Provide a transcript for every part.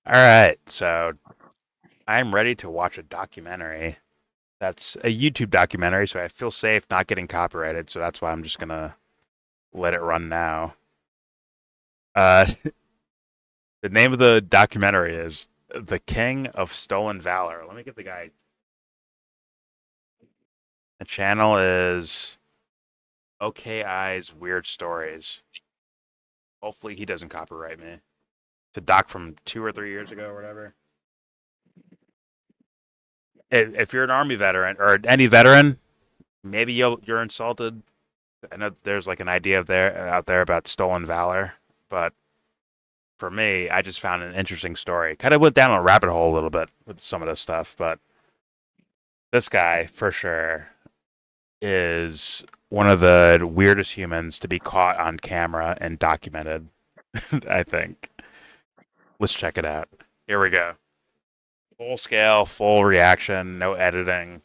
All right, so I'm ready to watch a documentary. That's a YouTube documentary, so I feel safe not getting copyrighted. So that's why I'm just gonna let it run now. Uh, the name of the documentary is "The King of Stolen Valor." Let me get the guy. The channel is OKI's Weird Stories. Hopefully, he doesn't copyright me. It's a doc from 2 or 3 years ago, or whatever. If you're an Army veteran or any veteran, maybe you're insulted. I know there's like an idea out there about stolen valor, but for me, I just found an interesting story. Kind of went down a rabbit hole a little bit with some of this stuff, but this guy for sure is one of the weirdest humans to be caught on camera and documented. I think. Let's check it out. Here we go. Full scale, full reaction, no editing.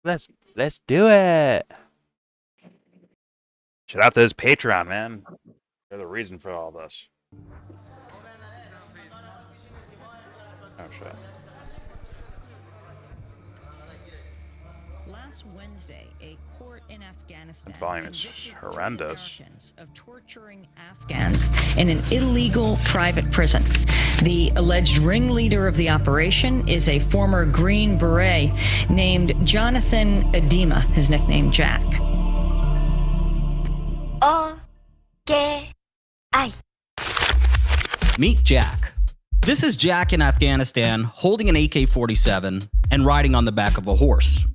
Let's do it. Shout out to his Patreon, man. They're the reason for all this. Oh shit. Last Wednesday, a court in Afghanistan That volume is convicted horrendous. two Americans of torturing Afghans in an illegal private prison. The alleged ringleader of the operation is a former Green Beret named Jonathan Edema, his nickname Jack. Okay. Ay. Meet Jack. This is Jack in Afghanistan holding an AK-47 and riding on the back of a horse.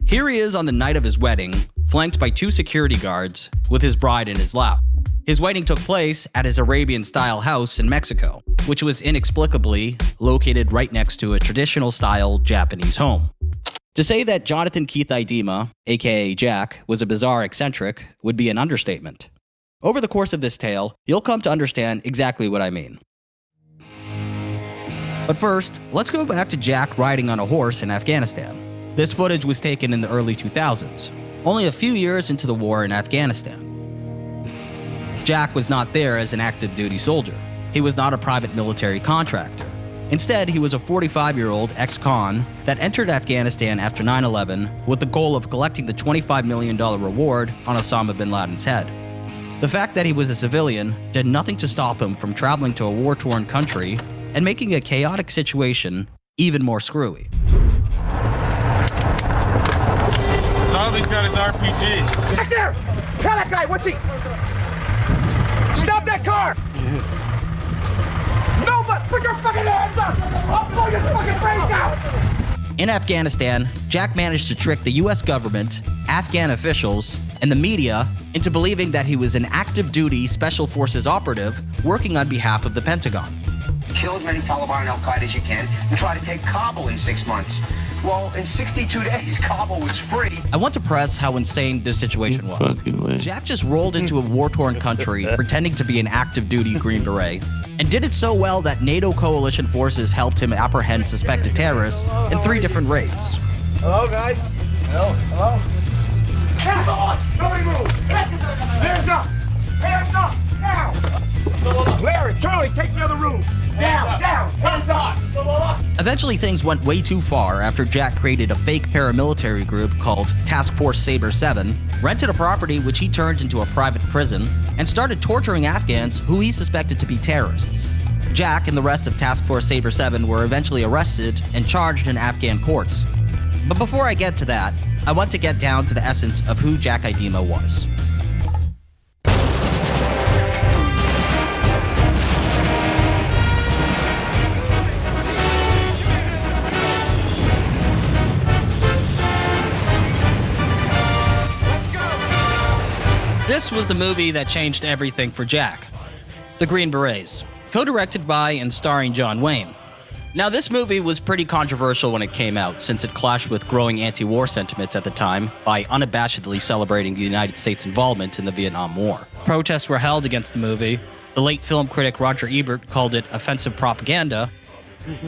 Here he is on the night of his wedding, flanked by 2 security guards with his bride in his lap. His wedding took place at his Arabian-style house in Mexico, which was inexplicably located right next to a traditional-style Japanese home. To say that Jonathan Keith Idema, aka Jack, was a bizarre eccentric would be an understatement. Over the course of this tale, you'll come to understand exactly what I mean. But first, let's go back to Jack riding on a horse in Afghanistan. This footage was taken in the early 2000s, only a few years into the war in Afghanistan. Jack was not there as an active duty soldier. He was not a private military contractor. Instead, he was a 45-year-old ex-con that entered Afghanistan after 9/11 with the goal of collecting the $25 million reward on Osama bin Laden's head. The fact that he was a civilian did nothing to stop him from traveling to a war-torn country and making a chaotic situation even more screwy. He's got his RPG. Back there! Tell that guy, what's he? Stop that car! No, but put your fucking hands up! I'll blow your fucking brains out! In Afghanistan, Jack managed to trick the US government, Afghan officials, and the media into believing that he was an active duty Special Forces operative working on behalf of the Pentagon. Kill as many Taliban and Al-Qaeda as you can and try to take Kabul in 6 months. Well, in 62 days, Kabul was free. I want to press how insane this situation was. Jack just rolled into a war-torn country pretending to be an active duty Green Beret, and did it so well that NATO coalition forces helped him apprehend suspected terrorists in 3 different raids. Hello, guys. Hello. Hands on! Nobody move! Hands up! Hands up! Now! Larry, Charlie, take the other room! Down! Hands up! Eventually, things went way too far after Jack created a fake paramilitary group called Task Force Saber 7, rented a property which he turned into a private prison, and started torturing Afghans who he suspected to be terrorists. Jack and the rest of Task Force Saber 7 were eventually arrested and charged in Afghan courts. But before I get to that, I want to get down to the essence of who Jack Idema was. This was the movie that changed everything for Jack. The Green Berets, co-directed by and starring John Wayne. Now, this movie was pretty controversial when it came out, since it clashed with growing anti-war sentiments at the time by unabashedly celebrating the United States' involvement in the Vietnam War. Protests were held against the movie. The late film critic Roger Ebert called it offensive propaganda,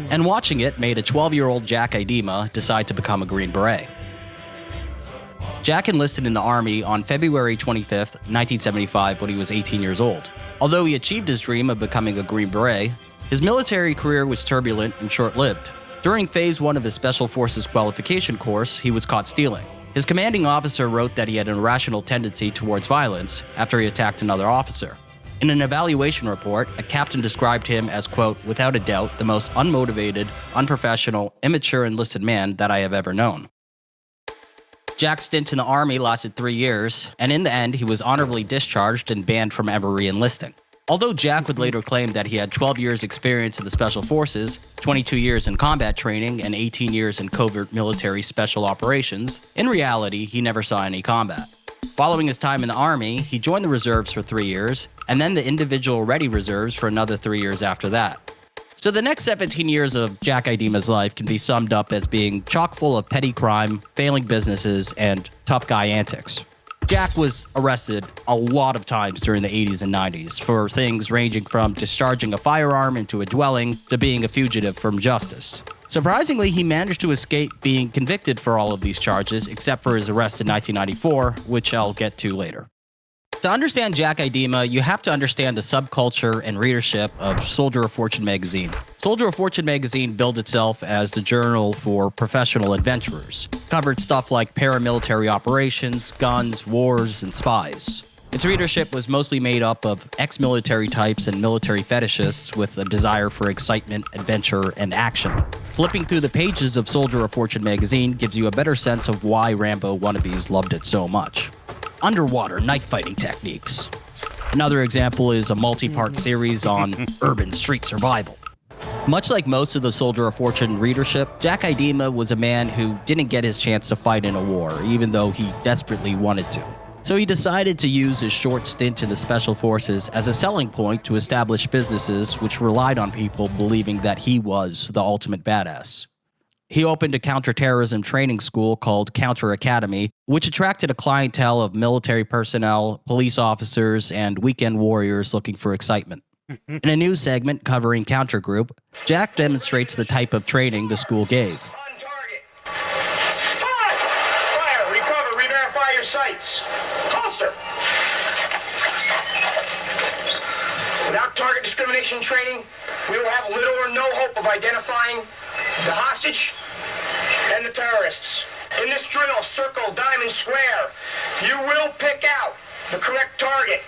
and watching it made a 12-year-old Jack Idema decide to become a Green Beret. Jack enlisted in the Army on February 25th, 1975, when he was 18 years old. Although he achieved his dream of becoming a Green Beret, His military career was turbulent and short-lived. During Phase 1 of his Special Forces qualification course, he was caught stealing. His commanding officer wrote that he had an irrational tendency towards violence after he attacked another officer. In an evaluation report, a captain described him as, quote, without a doubt, the most unmotivated, unprofessional, immature enlisted man that I have ever known. Jack's stint in the Army lasted 3 years, and in the end, he was honorably discharged and banned from ever re-enlisting. Although Jack would later claim that he had 12 years experience in the Special Forces, 22 years in combat training, and 18 years in covert military special operations, in reality, he never saw any combat. Following his time in the Army, he joined the reserves for 3 years, and then the individual ready reserves for another 3 years after that. So the next 17 years of Jack Idema's life can be summed up as being chock full of petty crime, failing businesses, and tough guy antics. Jack was arrested a lot of times during the 80s and 90s for things ranging from discharging a firearm into a dwelling to being a fugitive from justice. Surprisingly, he managed to escape being convicted for all of these charges, except for his arrest in 1994, which I'll get to later. To understand Jack Idema, you have to understand the subculture and readership of Soldier of Fortune magazine. Soldier of Fortune magazine billed itself as the journal for professional adventurers. Covered stuff like paramilitary operations, guns, wars, and spies. Its readership was mostly made up of ex-military types and military fetishists with a desire for excitement, adventure, and action. Flipping through the pages of Soldier of Fortune magazine gives you a better sense of why Rambo wannabes loved it so much. Underwater knife fighting techniques. Another example is a multi-part series on urban street survival. Much like most of the Soldier of Fortune readership, Jack Idema was a man who didn't get his chance to fight in a war, even though he desperately wanted to. So he decided to use his short stint in the Special Forces as a selling point to establish businesses which relied on people believing that he was the ultimate badass. He opened a counterterrorism training school called Counter Academy, which attracted a clientele of military personnel, police officers, and weekend warriors looking for excitement. In a news segment covering Counter Group, Jack demonstrates the type of training the school gave. On target. Fire. Recover. Re-verify your sights. Holster. Without target discrimination training, we will have little or no hope of identifying the hostage and the terrorists. In this drill, circle, diamond, square, you will pick out the correct target.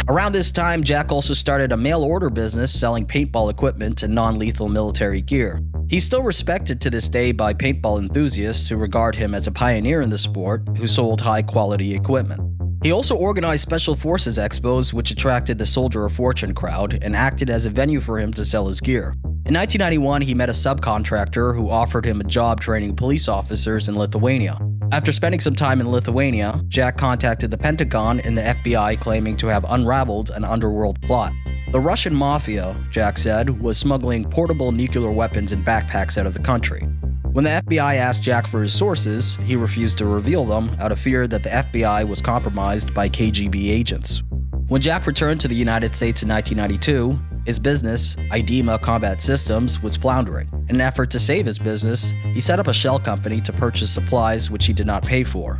Around this time, Jack also started a mail-order business selling paintball equipment and non-lethal military gear. He's still respected to this day by paintball enthusiasts who regard him as a pioneer in the sport who sold high-quality equipment. He also organized Special Forces expos, which attracted the Soldier of Fortune crowd and acted as a venue for him to sell his gear. In 1991, he met a subcontractor who offered him a job training police officers in Lithuania. After spending some time in Lithuania, Jack contacted the Pentagon and the FBI claiming to have unraveled an underworld plot. The Russian mafia, Jack said, was smuggling portable nuclear weapons in backpacks out of the country. When the FBI asked Jack for his sources, he refused to reveal them out of fear that the FBI was compromised by KGB agents. When Jack returned to the United States in 1992, his business, Idema Combat Systems, was floundering. In an effort to save his business, he set up a shell company to purchase supplies which he did not pay for.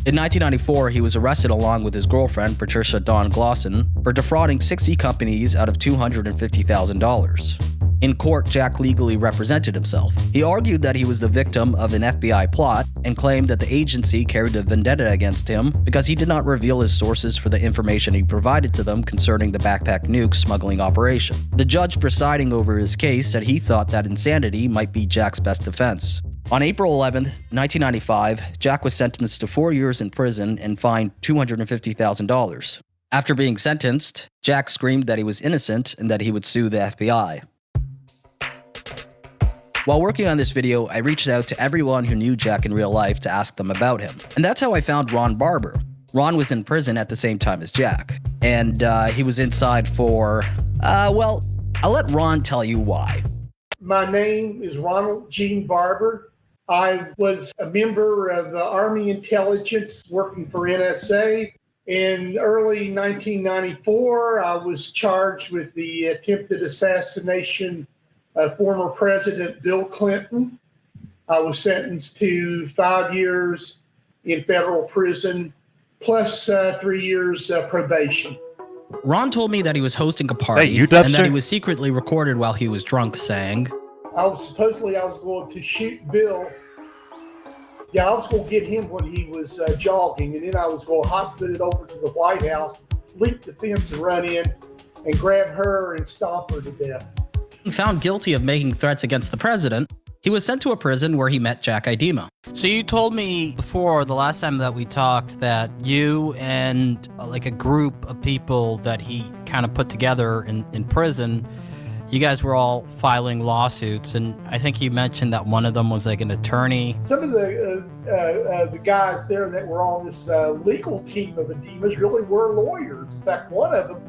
In 1994, he was arrested along with his girlfriend, Patricia Dawn Glosson, for defrauding 60 companies out of $250,000. In court, Jack legally represented himself. He argued that he was the victim of an FBI plot and claimed that the agency carried a vendetta against him because he did not reveal his sources for the information he provided to them concerning the backpack nuke smuggling operation. The judge presiding over his case said he thought that insanity might be Jack's best defense. On April 11, 1995, Jack was sentenced to 4 years in prison and fined $250,000. After being sentenced, Jack screamed that he was innocent and that he would sue the FBI. While working on this video, I reached out to everyone who knew Jack in real life to ask them about him. And that's how I found Ron Barber. Ron was in prison at the same time as Jack. And he was inside for, well, I'll let Ron tell you why. My name is Ronald Gene Barber. I was a member of the Army Intelligence working for NSA. In early 1994, I was charged with the attempted assassination of former President Bill Clinton. I was sentenced to 5 years in federal prison, plus 3 years probation. Ron told me that he was hosting a party you, and that Dubster? he was secretly recorded while he was drunk saying, I was going to shoot Bill. Yeah, I was going to get him when he was jogging, and then I was going to hot-foot it over to the White House, leap the fence and run in, and grab her and stomp her to death. found guilty of making threats against the president, he was sent to a prison where he met Jack Idema. So you told me before the last time that we talked that you and like a group of people that he kind of put together in prison, you guys were all filing lawsuits, and I think you mentioned that one of them was like an attorney. Some of the guys there that were on this legal team of Idemas really were lawyers. In fact, one of them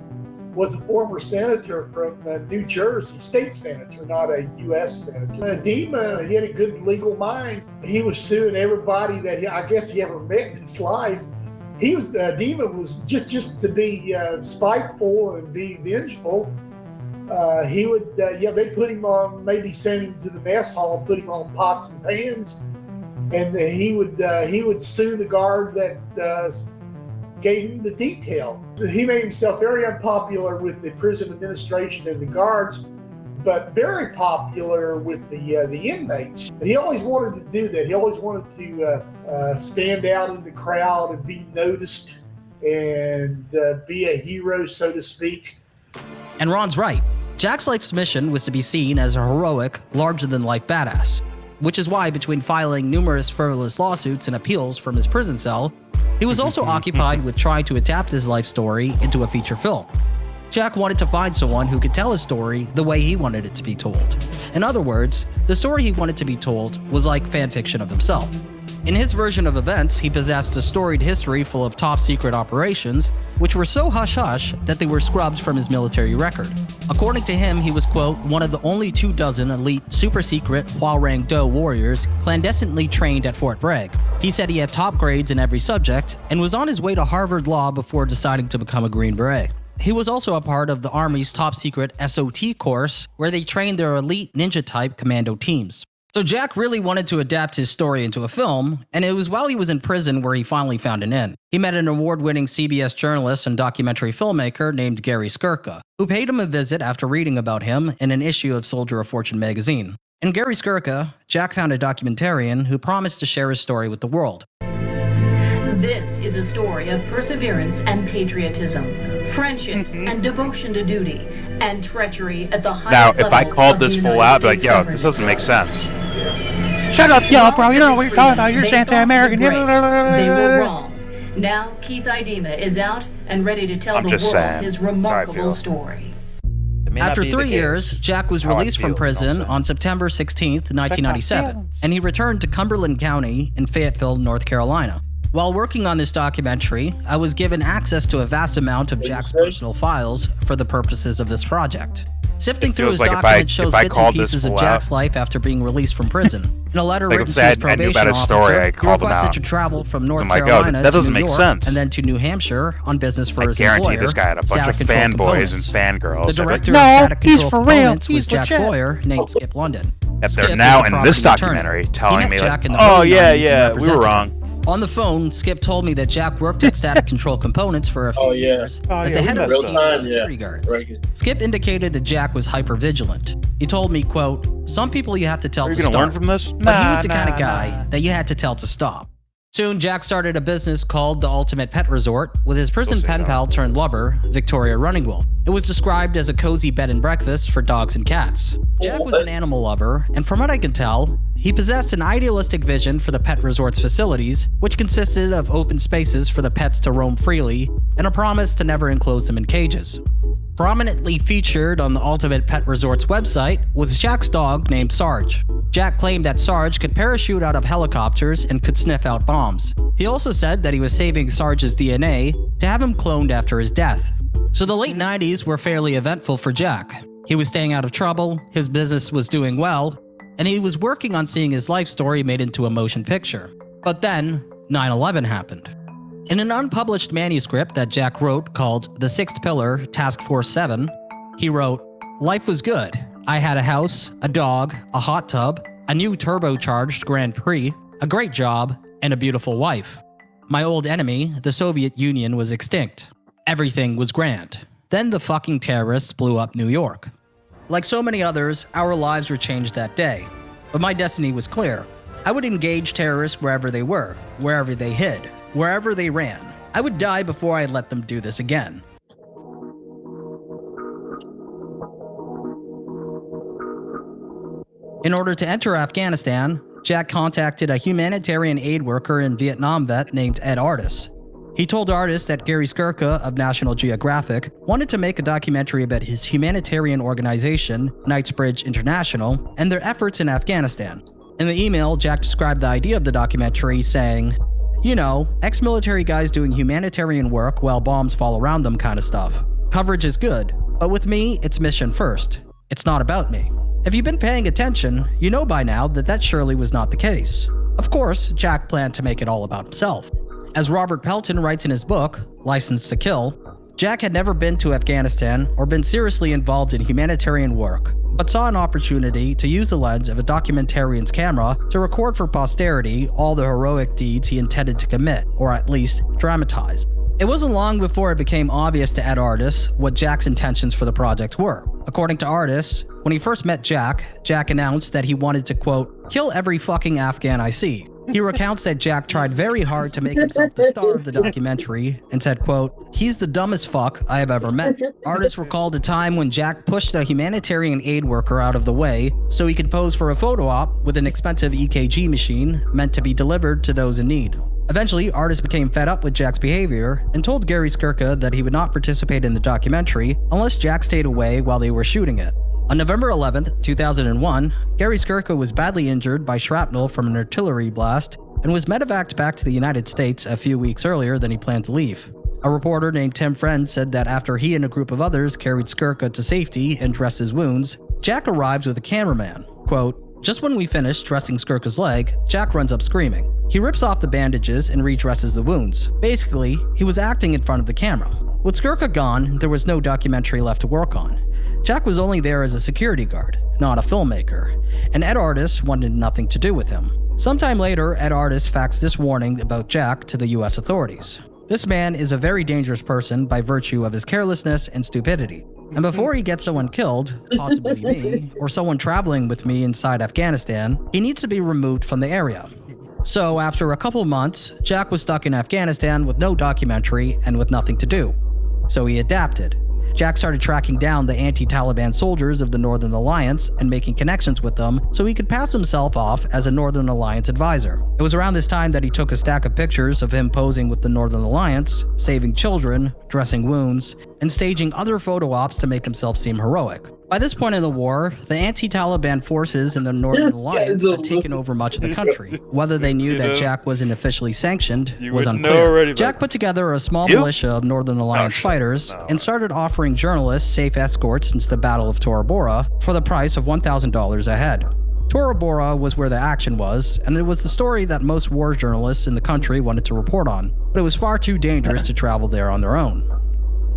was a former senator from New Jersey, state senator, not a U.S. senator. Idema, he had a good legal mind. He was suing everybody that I guess he ever met in his life. Idema was just to be spiteful and be vengeful. He would, they'd put him on, maybe send him to the mess hall, put him on pots and pans, and he would sue the guard that gave him the detail. He made himself very unpopular with the prison administration and the guards, but very popular with the inmates. And he always wanted to do that. He always wanted to stand out in the crowd and be noticed and be a hero, so to speak. And Ron's right. Jack's life's mission was to be seen as a heroic, larger-than-life badass, which is why between filing numerous frivolous lawsuits and appeals from his prison cell, he was also occupied with trying to adapt his life story into a feature film. Jack wanted to find someone who could tell his story the way he wanted it to be told. In other words, the story he wanted to be told was like fan fiction of himself. In his version of events, he possessed a storied history full of top-secret operations, which were so hush-hush that they were scrubbed from his military record. According to him, he was, quote, one of the only 24 elite super-secret Hwa-Rang Do warriors clandestinely trained at Fort Bragg. He said he had top grades in every subject and was on his way to Harvard Law before deciding to become a Green Beret. He was also a part of the Army's top-secret SOT course, where they trained their elite ninja-type commando teams. So Jack really wanted to adapt his story into a film, and it was while he was in prison where he finally found an in. He met an award-winning CBS journalist and documentary filmmaker named Gary Skirka, who paid him a visit after reading about him in an issue of Soldier of Fortune magazine. In Gary Skirka, Jack found a documentarian who promised to share his story with the world. This is a story of perseverance and patriotism, friendships and devotion to duty, and treachery at the highest Now, if I levels called of this the full United out, I'd be like, States yo, government. this doesn't make sense. Shut up, YellBro, you don't know what you're talking about, you're They fought anti-American. the brave. They were wrong. Now Keith Idema is out and ready to tell I'm the just world saying. his That's how I remarkable feel. story. It may not After be the 3 case. years, Jack was How I released from feel, you know what I'm prison saying? on September 16th, 1997, and he returned to Cumberland County in Fayetteville, North Carolina. While working on this documentary, I was given access to a vast amount of Jack's personal files for the purposes of this project. Sifting It through his feels like documents shows if I bits and called this pieces of full Jack's out- life after being released from prison. In a letter Like, written if to his I knew probation about his story, I officer, he called him requested out. to travel from North I'm like, oh, Carolina that to doesn't New make York sense. and then to New Hampshire on business for I his guarantee employer, this guy had a bunch Static of Control fanboys and Components. fangirls. The I'd be like, director No, of Static he's Control for real. Components was He's Jack's legit. lawyer named Skip London. Yet they're Skip now is a in this property attorney. documentary He telling met me Jack like, in the oh early yeah, 90s and we were represented wrong. him. On the phone, Skip told me that Jack worked at Static Control Components for a few years as the head of Real team time, security guards. Skip indicated that Jack was hyper-vigilant. He told me, quote, some people you have to tell Are you to gonna learn start, from this? but he was the kind of guy that you had to tell to stop. Soon, Jack started a business called the Ultimate Pet Resort with his prison We'll see pen now. pal turned lover, Victoria Runningwell. It was described as a cozy bed and breakfast for dogs and cats. Jack was an animal lover, and from what I can tell, he possessed an idealistic vision for the pet resort's facilities, which consisted of open spaces for the pets to roam freely and a promise to never enclose them in cages. Prominently featured on the Ultimate Pet Resort's website was Jack's dog named Sarge. Jack claimed that Sarge could parachute out of helicopters and could sniff out bombs. He also said that he was saving Sarge's DNA to have him cloned after his death. So the late 90s were fairly eventful for Jack. He was staying out of trouble, his business was doing well, and he was working on seeing his life story made into a motion picture. But then, 9/11 happened. In an unpublished manuscript that Jack wrote called The Sixth Pillar, Task Force 7, he wrote, life was good. I had a house, a dog, a hot tub, a new turbocharged Grand Prix, a great job, and a beautiful wife. My old enemy, the Soviet Union, was extinct. Everything was grand. Then the fucking terrorists blew up New York. Like so many others, our lives were changed that day. But my destiny was clear. I would engage terrorists wherever they were, wherever they hid, wherever they ran. I would die before I'd let them do this again. In order to enter Afghanistan, Jack contacted a humanitarian aid worker and Vietnam vet named Ed Artis. He told Artis that Gary Skirka of National Geographic wanted to make a documentary about his humanitarian organization, Knightsbridge International, and their efforts in Afghanistan. In the email, Jack described the idea of the documentary, saying, "You know, ex-military guys doing humanitarian work while bombs fall around them kind of stuff. Coverage is good, but with me, it's mission first. It's not about me." If you've been paying attention, you know by now that that surely was not the case. Of course, Jack planned to make it all about himself. As Robert Pelton writes in his book, License to Kill, Jack had never been to Afghanistan or been seriously involved in humanitarian work, but saw an opportunity to use the lens of a documentarian's camera to record for posterity all the heroic deeds he intended to commit, or at least dramatize. It wasn't long before it became obvious to Ed Artis what Jack's intentions for the project were. According to Artis, when he first met Jack, Jack announced that he wanted to, quote, "kill every fucking Afghan I see." He recounts that Jack tried very hard to make himself the star of the documentary and said, quote, "he's the dumbest fuck I have ever met." Artis recalled a time when Jack pushed a humanitarian aid worker out of the way so he could pose for a photo op with an expensive EKG machine meant to be delivered to those in need. Eventually, Artis became fed up with Jack's behavior and told Gary Skirka that he would not participate in the documentary unless Jack stayed away while they were shooting it. On November 11, 2001, Gary Skirka was badly injured by shrapnel from an artillery blast and was medevaced back to the United States a few weeks earlier than he planned to leave. A reporter named Tim Friend said that after he and a group of others carried Skirka to safety and dressed his wounds, Jack arrives with a cameraman. Quote, "Just when we finished dressing Skirka's leg, Jack runs up screaming. He rips off the bandages and redresses the wounds. Basically, he was acting in front of the camera. With Skirka gone, there was no documentary left to work on. Jack was only there as a security guard, not a filmmaker, and Ed Artis wanted nothing to do with him. Sometime later, Ed Artis faxed this warning about Jack to the US authorities. This man is a very dangerous person by virtue of his carelessness and stupidity. And before he gets someone killed, possibly me, or someone traveling with me inside Afghanistan, he needs to be removed from the area." So after a couple months, Jack was stuck in Afghanistan with no documentary and with nothing to do. So he adapted. Jack started tracking down the anti-Taliban soldiers of the Northern Alliance and making connections with them so he could pass himself off as a Northern Alliance advisor. It was around this time that he took a stack of pictures of him posing with the Northern Alliance, saving children, dressing wounds, and staging other photo ops to make himself seem heroic. By this point in the war, the anti-Taliban forces in the Northern Alliance had taken over much of the country. Whether they knew that Jack wasn't officially sanctioned was unclear. Jack put together a small militia of Northern Alliance fighters and started offering journalists safe escorts into the Battle of Tora Bora for the price of $1,000 a head. Tora Bora was where the action was, and it was the story that most war journalists in the country wanted to report on, but it was far too dangerous to travel there on their own.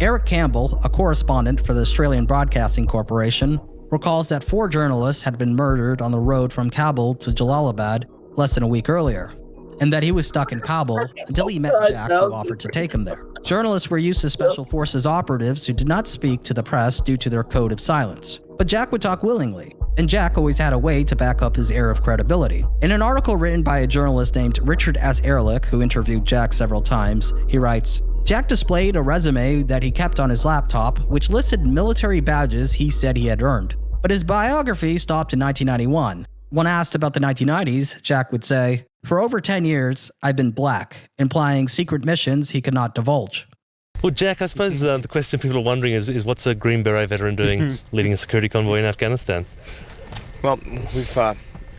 Eric Campbell, a correspondent for the Australian Broadcasting Corporation, recalls that 4 journalists had been murdered on the road from Kabul to Jalalabad less than a week earlier, and that he was stuck in Kabul until he met Jack, who offered to take him there. Journalists were used to Special Forces operatives who did not speak to the press due to their code of silence. But Jack would talk willingly, and Jack always had a way to back up his air of credibility. In an article written by a journalist named Richard S. Ehrlich, who interviewed Jack several times, he writes, "Jack displayed a resume that he kept on his laptop, which listed military badges he said he had earned. But his biography stopped in 1991. When asked about the 1990s, Jack would say, 'For over 10 years, I've been black,' implying secret missions he could not divulge." Well, Jack, I suppose the question people are wondering is what's a Green Beret veteran doing leading a security convoy in Afghanistan? Well,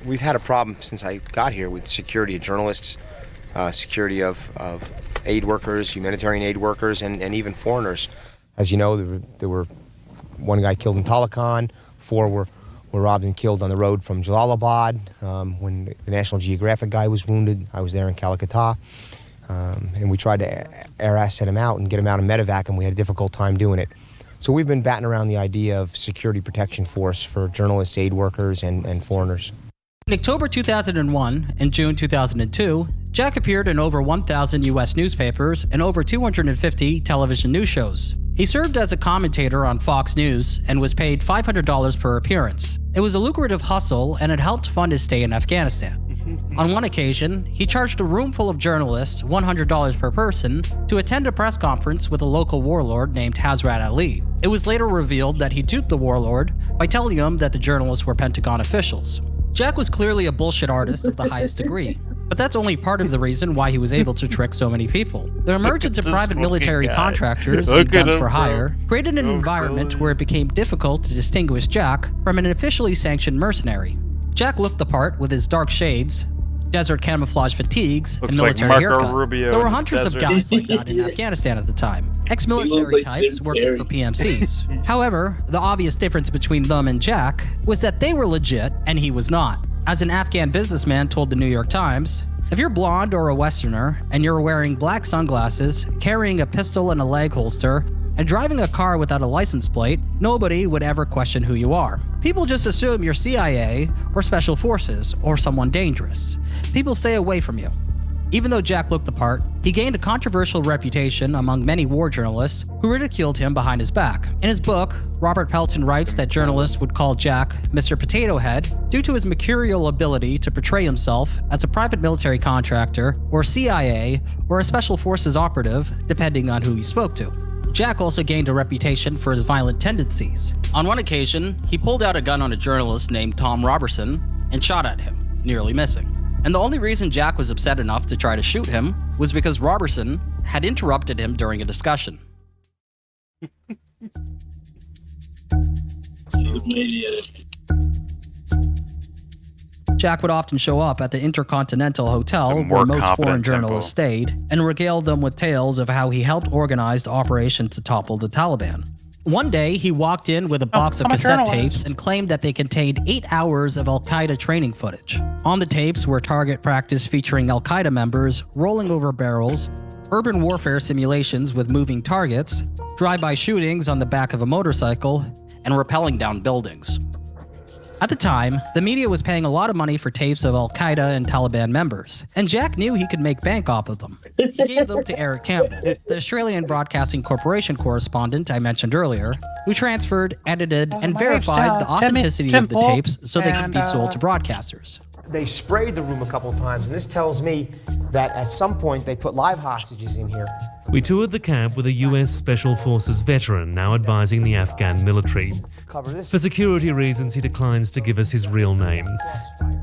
we've had a problem since I got here with security of journalists, security of aid workers, humanitarian aid workers, and even foreigners. As you know, there were one guy killed in Talokan, 4 were robbed and killed on the road from Jalalabad. When the National Geographic guy was wounded, I was there in Calcutta, and we tried to air asset him out and get him out of medevac, and we had a difficult time doing it. So we've been batting around the idea of security protection force for journalists, aid workers, and foreigners. In October 2001 and June 2002, Jack appeared in over 1,000 U.S. newspapers and over 250 television news shows. He served as a commentator on Fox News and was paid $500 per appearance. It was a lucrative hustle and it helped fund his stay in Afghanistan. On one occasion, he charged a room full of journalists $100 per person to attend a press conference with a local warlord named Hazrat Ali. It was later revealed that he duped the warlord by telling him that the journalists were Pentagon officials. Jack was clearly a bullshit artist of the highest degree, but that's only part of the reason why he was able to trick so many people. The emergence of private military contractors and guns for hire created an environment where it became difficult to distinguish Jack from an officially sanctioned mercenary. Jack looked the part with his dark shades, desert camouflage fatigues, and military haircut. There were hundreds of guys like that in Afghanistan at the time. Ex-military types working for PMCs. However, the obvious difference between them and Jack was that they were legit and he was not. As an Afghan businessman told the New York Times, if you're blonde or a Westerner and you're wearing black sunglasses, carrying a pistol in a leg holster, and driving a car without a license plate, nobody would ever question who you are. People just assume you're CIA or Special Forces or someone dangerous. People stay away from you. Even though Jack looked the part, he gained a controversial reputation among many war journalists who ridiculed him behind his back. In his book, Robert Pelton writes that journalists would call Jack Mr. Potato Head due to his mercurial ability to portray himself as a private military contractor or CIA or a Special Forces operative, depending on who he spoke to. Jack also gained a reputation for his violent tendencies. On one occasion, he pulled out a gun on a journalist named Tom Robertson and shot at him, nearly missing. And the only reason Jack was upset enough to try to shoot him was because Robertson had interrupted him during a discussion. Jack would often show up at the Intercontinental Hotel where most foreign journalists stayed and regale them with tales of how he helped organize the operation to topple the Taliban. One day, he walked in with a box of cassette tapes and claimed that they contained 8 hours of Al-Qaeda training footage. On the tapes were target practice featuring Al-Qaeda members rolling over barrels, urban warfare simulations with moving targets, drive-by shootings on the back of a motorcycle, and rappelling down buildings. At the time, the media was paying a lot of money for tapes of Al-Qaeda and Taliban members, and Jack knew he could make bank off of them. He gave them to Eric Campbell, the Australian Broadcasting Corporation correspondent I mentioned earlier, who transferred, edited, and verified the authenticity of the tapes so they could be sold to broadcasters. They sprayed the room a couple of times, and this tells me that at some point they put live hostages in here. We toured the camp with a US Special Forces veteran now advising the Afghan military. For security reasons, he declines to give us his real name.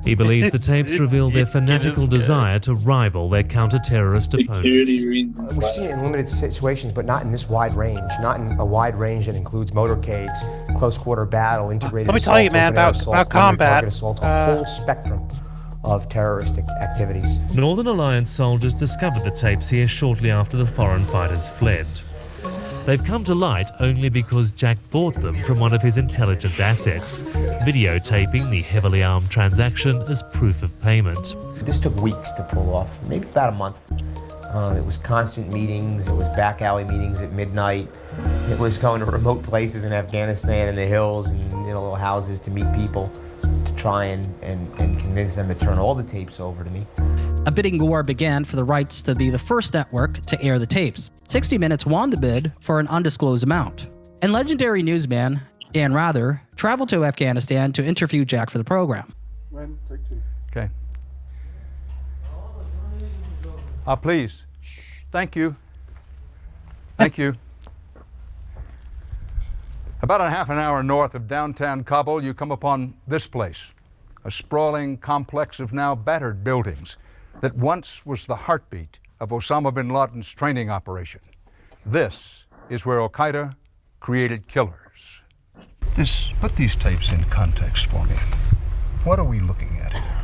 He believes the tapes reveal their fanatical desire to rival their counter-terrorist opponents. We've seen it in limited situations, but not in this wide range. Not in a wide range that includes motorcades, close-quarter battle, integrated Let me assaults, tell you, man, about combat. Assaults, a whole spectrum of terroristic activities. Northern Alliance soldiers discovered the tapes here shortly after the foreign fighters fled. They've come to light only because Jack bought them from one of his intelligence assets, videotaping the heavily armed transaction as proof of payment. This took weeks to pull off, maybe about a month. It was constant meetings, it was back alley meetings at midnight. It was going to remote places in Afghanistan in the hills and little houses to meet people to try and convince them to turn all the tapes over to me. A bidding war began for the rights to be the first network to air the tapes. 60 Minutes won the bid for an undisclosed amount. And legendary newsman Dan Rather traveled to Afghanistan to interview Jack for the program. Okay. Please. Shh. Thank you. Thank you. About a half an hour north of downtown Kabul, you come upon this place, a sprawling complex of now battered buildings that once was the heartbeat of Osama bin Laden's training operation. This is where Al-Qaeda created killers. Put these tapes in context for me. What are we looking at here?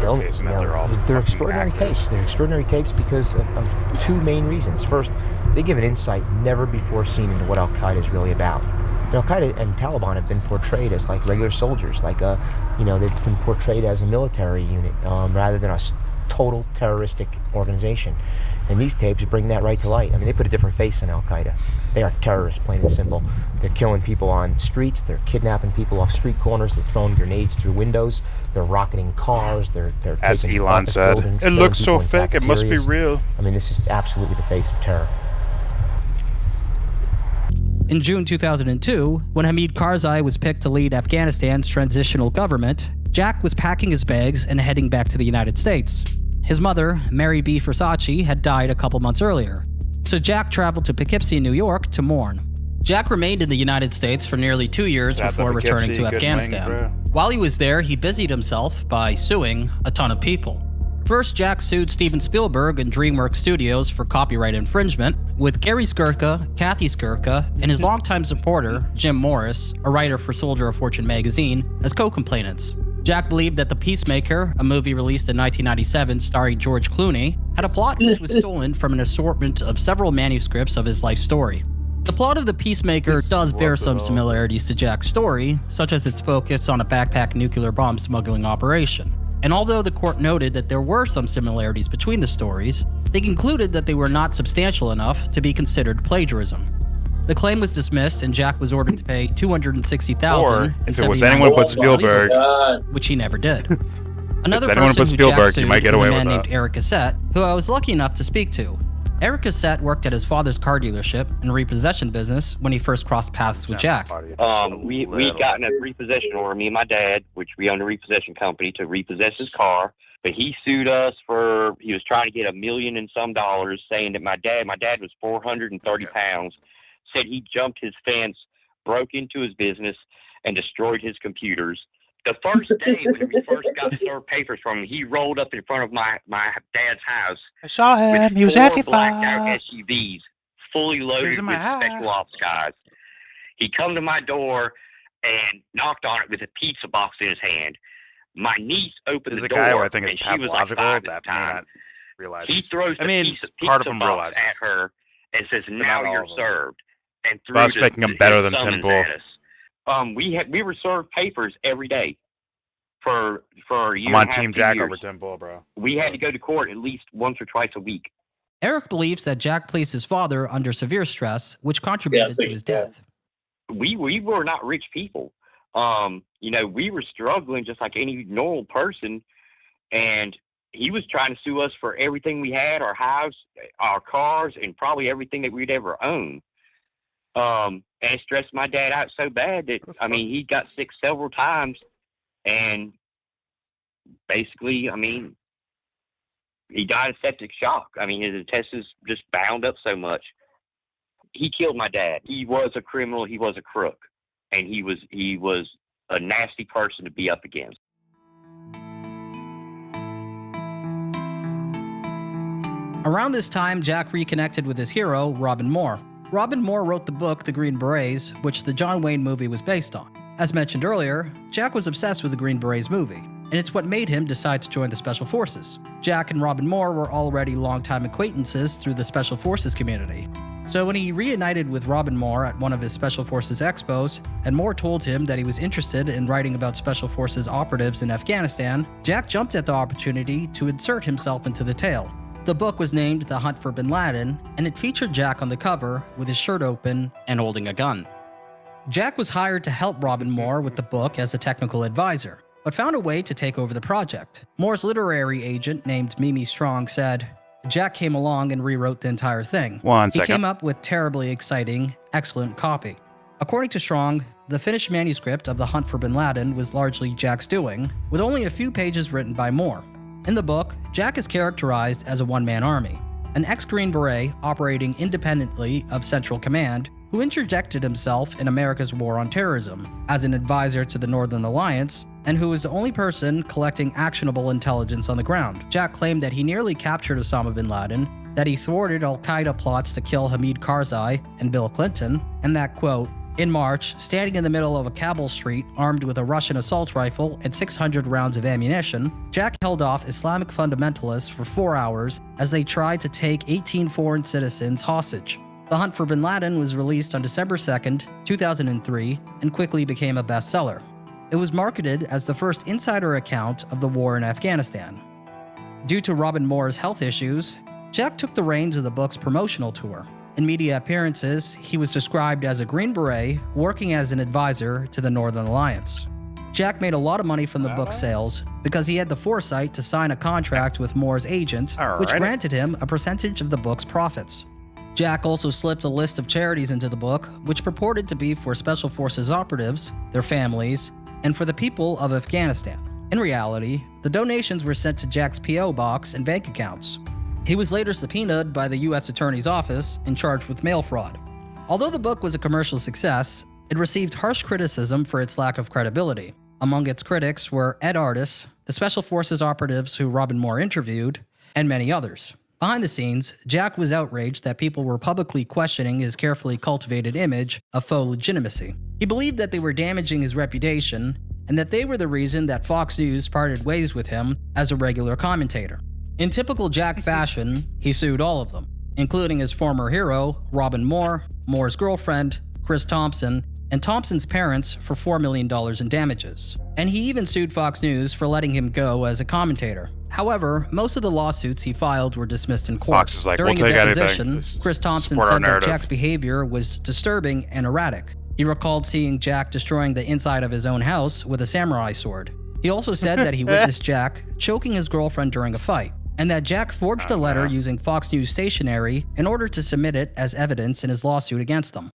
They're extraordinary tapes. They're extraordinary tapes because of two main reasons. First, they give an insight never before seen into what Al-Qaeda is really about. Al-Qaeda and Taliban have been portrayed as like regular soldiers, like they've been portrayed as a military unit rather than a total terroristic organization. And these tapes bring that right to light. I mean, they put a different face on Al-Qaeda. They are terrorists, plain and simple. They're killing people on streets. They're kidnapping people off street corners. They're throwing grenades through windows. They're rocketing cars. They're As taking Elon office said, buildings, it killing looks so people in fake, it must be cafeterias. real. I mean, this is absolutely the face of terror. In June 2002, when Hamid Karzai was picked to lead Afghanistan's transitional government, Jack was packing his bags and heading back to the United States. His mother, Mary B. Versace, had died a couple months earlier, so Jack traveled to Poughkeepsie, New York to mourn. Jack remained in the United States for nearly 2 years before returning to Afghanistan. While he was there, he busied himself by suing a ton of people. First, Jack sued Steven Spielberg and DreamWorks Studios for copyright infringement, with Gary Skirka, Kathy Skirka, and his longtime supporter, Jim Morris, a writer for Soldier of Fortune magazine, as co-complainants. Jack believed that The Peacemaker, a movie released in 1997 starring George Clooney, had a plot which was stolen from an assortment of several manuscripts of his life story. The plot of The Peacemaker does bear some similarities to Jack's story, such as its focus on a backpack nuclear bomb smuggling operation. And although the court noted that there were some similarities between the stories, they concluded that they were not substantial enough to be considered plagiarism. The claim was dismissed, and Jack was ordered to pay $260,000. Or if it was anyone but Spielberg, which he never did. Another anyone person but who Spielberg, Jack sued you might get is away a with man that. named Eric Cassette, who I was lucky enough to speak to. Eric Cassette worked at his father's car dealership and repossession business when he first crossed paths with Jack. We gotten a repossession order, me and my dad, which we owned a repossession company, to repossess his car. But he sued us he was trying to get $1 million and some dollars, saying that my dad was 430 pounds, said he jumped his fence, broke into his business, and destroyed his computers. The first day when we first got served papers from him, he rolled up in front of my dad's house. I saw him. He was four active. blacked out SUVs, fully loaded in with my house. special ops guys. He come to my door and knocked on it with a pizza box in his hand. My niece opened There's the a door, guy who I think is and she was like pathological 5 at that the may time. not realize. He throws I mean, the pizza part of them box realize at her and says, "Now not all you're of them. served." And threw Thus the- making him the better than summons Tim Bull. at us. We were served papers every day for a year I'm on and a half, Team 2 Jack years. over Tim Bull, bro. We had to go to court at least once or twice a week. Eric believes that Jack placed his father under severe stress, which contributed to his death. We were not rich people. We were struggling just like any normal person, and he was trying to sue us for everything we had, our house, our cars, and probably everything that we'd ever own. And it stressed my dad out so bad that, he got sick several times, and basically, he died of septic shock. His intestines just bound up so much. He killed my dad. He was a criminal. He was a crook, and he was a nasty person to be up against. Around this time, Jack reconnected with his hero, Robin Moore. Robin Moore wrote the book The Green Berets, which the John Wayne movie was based on. As mentioned earlier, Jack was obsessed with the Green Berets movie, and it's what made him decide to join the Special Forces. Jack and Robin Moore were already longtime acquaintances through the Special Forces community. So when he reunited with Robin Moore at one of his Special Forces expos, and Moore told him that he was interested in writing about Special Forces operatives in Afghanistan, Jack jumped at the opportunity to insert himself into the tale. The book was named The Hunt for Bin Laden, and it featured Jack on the cover with his shirt open and holding a gun. Jack was hired to help Robin Moore with the book as a technical advisor, but found a way to take over the project. Moore's literary agent, named Mimi Strong, said, Jack came along and rewrote the entire thing. He came up with terribly exciting, excellent copy. According to Strong, the finished manuscript of The Hunt for Bin Laden was largely Jack's doing, with only a few pages written by Moore. In the book, Jack is characterized as a one-man army, an ex-Green Beret operating independently of Central Command, who interjected himself in America's war on terrorism as an advisor to the Northern Alliance, and who was the only person collecting actionable intelligence on the ground. Jack claimed that he nearly captured Osama bin Laden, that he thwarted al-Qaeda plots to kill Hamid Karzai and Bill Clinton, and that, quote, in March, standing in the middle of a Kabul street armed with a Russian assault rifle and 600 rounds of ammunition, Jack held off Islamic fundamentalists for 4 hours as they tried to take 18 foreign citizens hostage. The Hunt for Bin Laden was released on December 2nd, 2003, and quickly became a bestseller. It was marketed as the first insider account of the war in Afghanistan. Due to Robin Moore's health issues, Jack took the reins of the book's promotional tour. In media appearances, he was described as a Green Beret working as an advisor to the Northern Alliance. Jack made a lot of money from the book sales because he had the foresight to sign a contract with Moore's agent, which granted him a percentage of the book's profits. Jack also slipped a list of charities into the book, which purported to be for Special Forces operatives, their families, and for the people of Afghanistan. In reality, the donations were sent to Jack's P.O. box and bank accounts. He was later subpoenaed by the U.S. Attorney's Office and charged with mail fraud. Although the book was a commercial success, it received harsh criticism for its lack of credibility. Among its critics were Ed Artis, the Special Forces operatives who Robin Moore interviewed, and many others. Behind the scenes, Jack was outraged that people were publicly questioning his carefully cultivated image of faux legitimacy. He believed that they were damaging his reputation and that they were the reason that Fox News parted ways with him as a regular commentator. In typical Jack fashion, he sued all of them, including his former hero, Robin Moore, Moore's girlfriend, Chris Thompson, and Thompson's parents for $4 million in damages. And he even sued Fox News for letting him go as a commentator. However, most of the lawsuits he filed were dismissed in court. Fox is like, During we'll a take deposition, anything. Chris Thompson Support our said that narrative. Jack's behavior was disturbing and erratic. He recalled seeing Jack destroying the inside of his own house with a samurai sword. He also said that he witnessed Jack choking his girlfriend during a fight, and that Jack forged a letter using Fox News stationery in order to submit it as evidence in his lawsuit against them.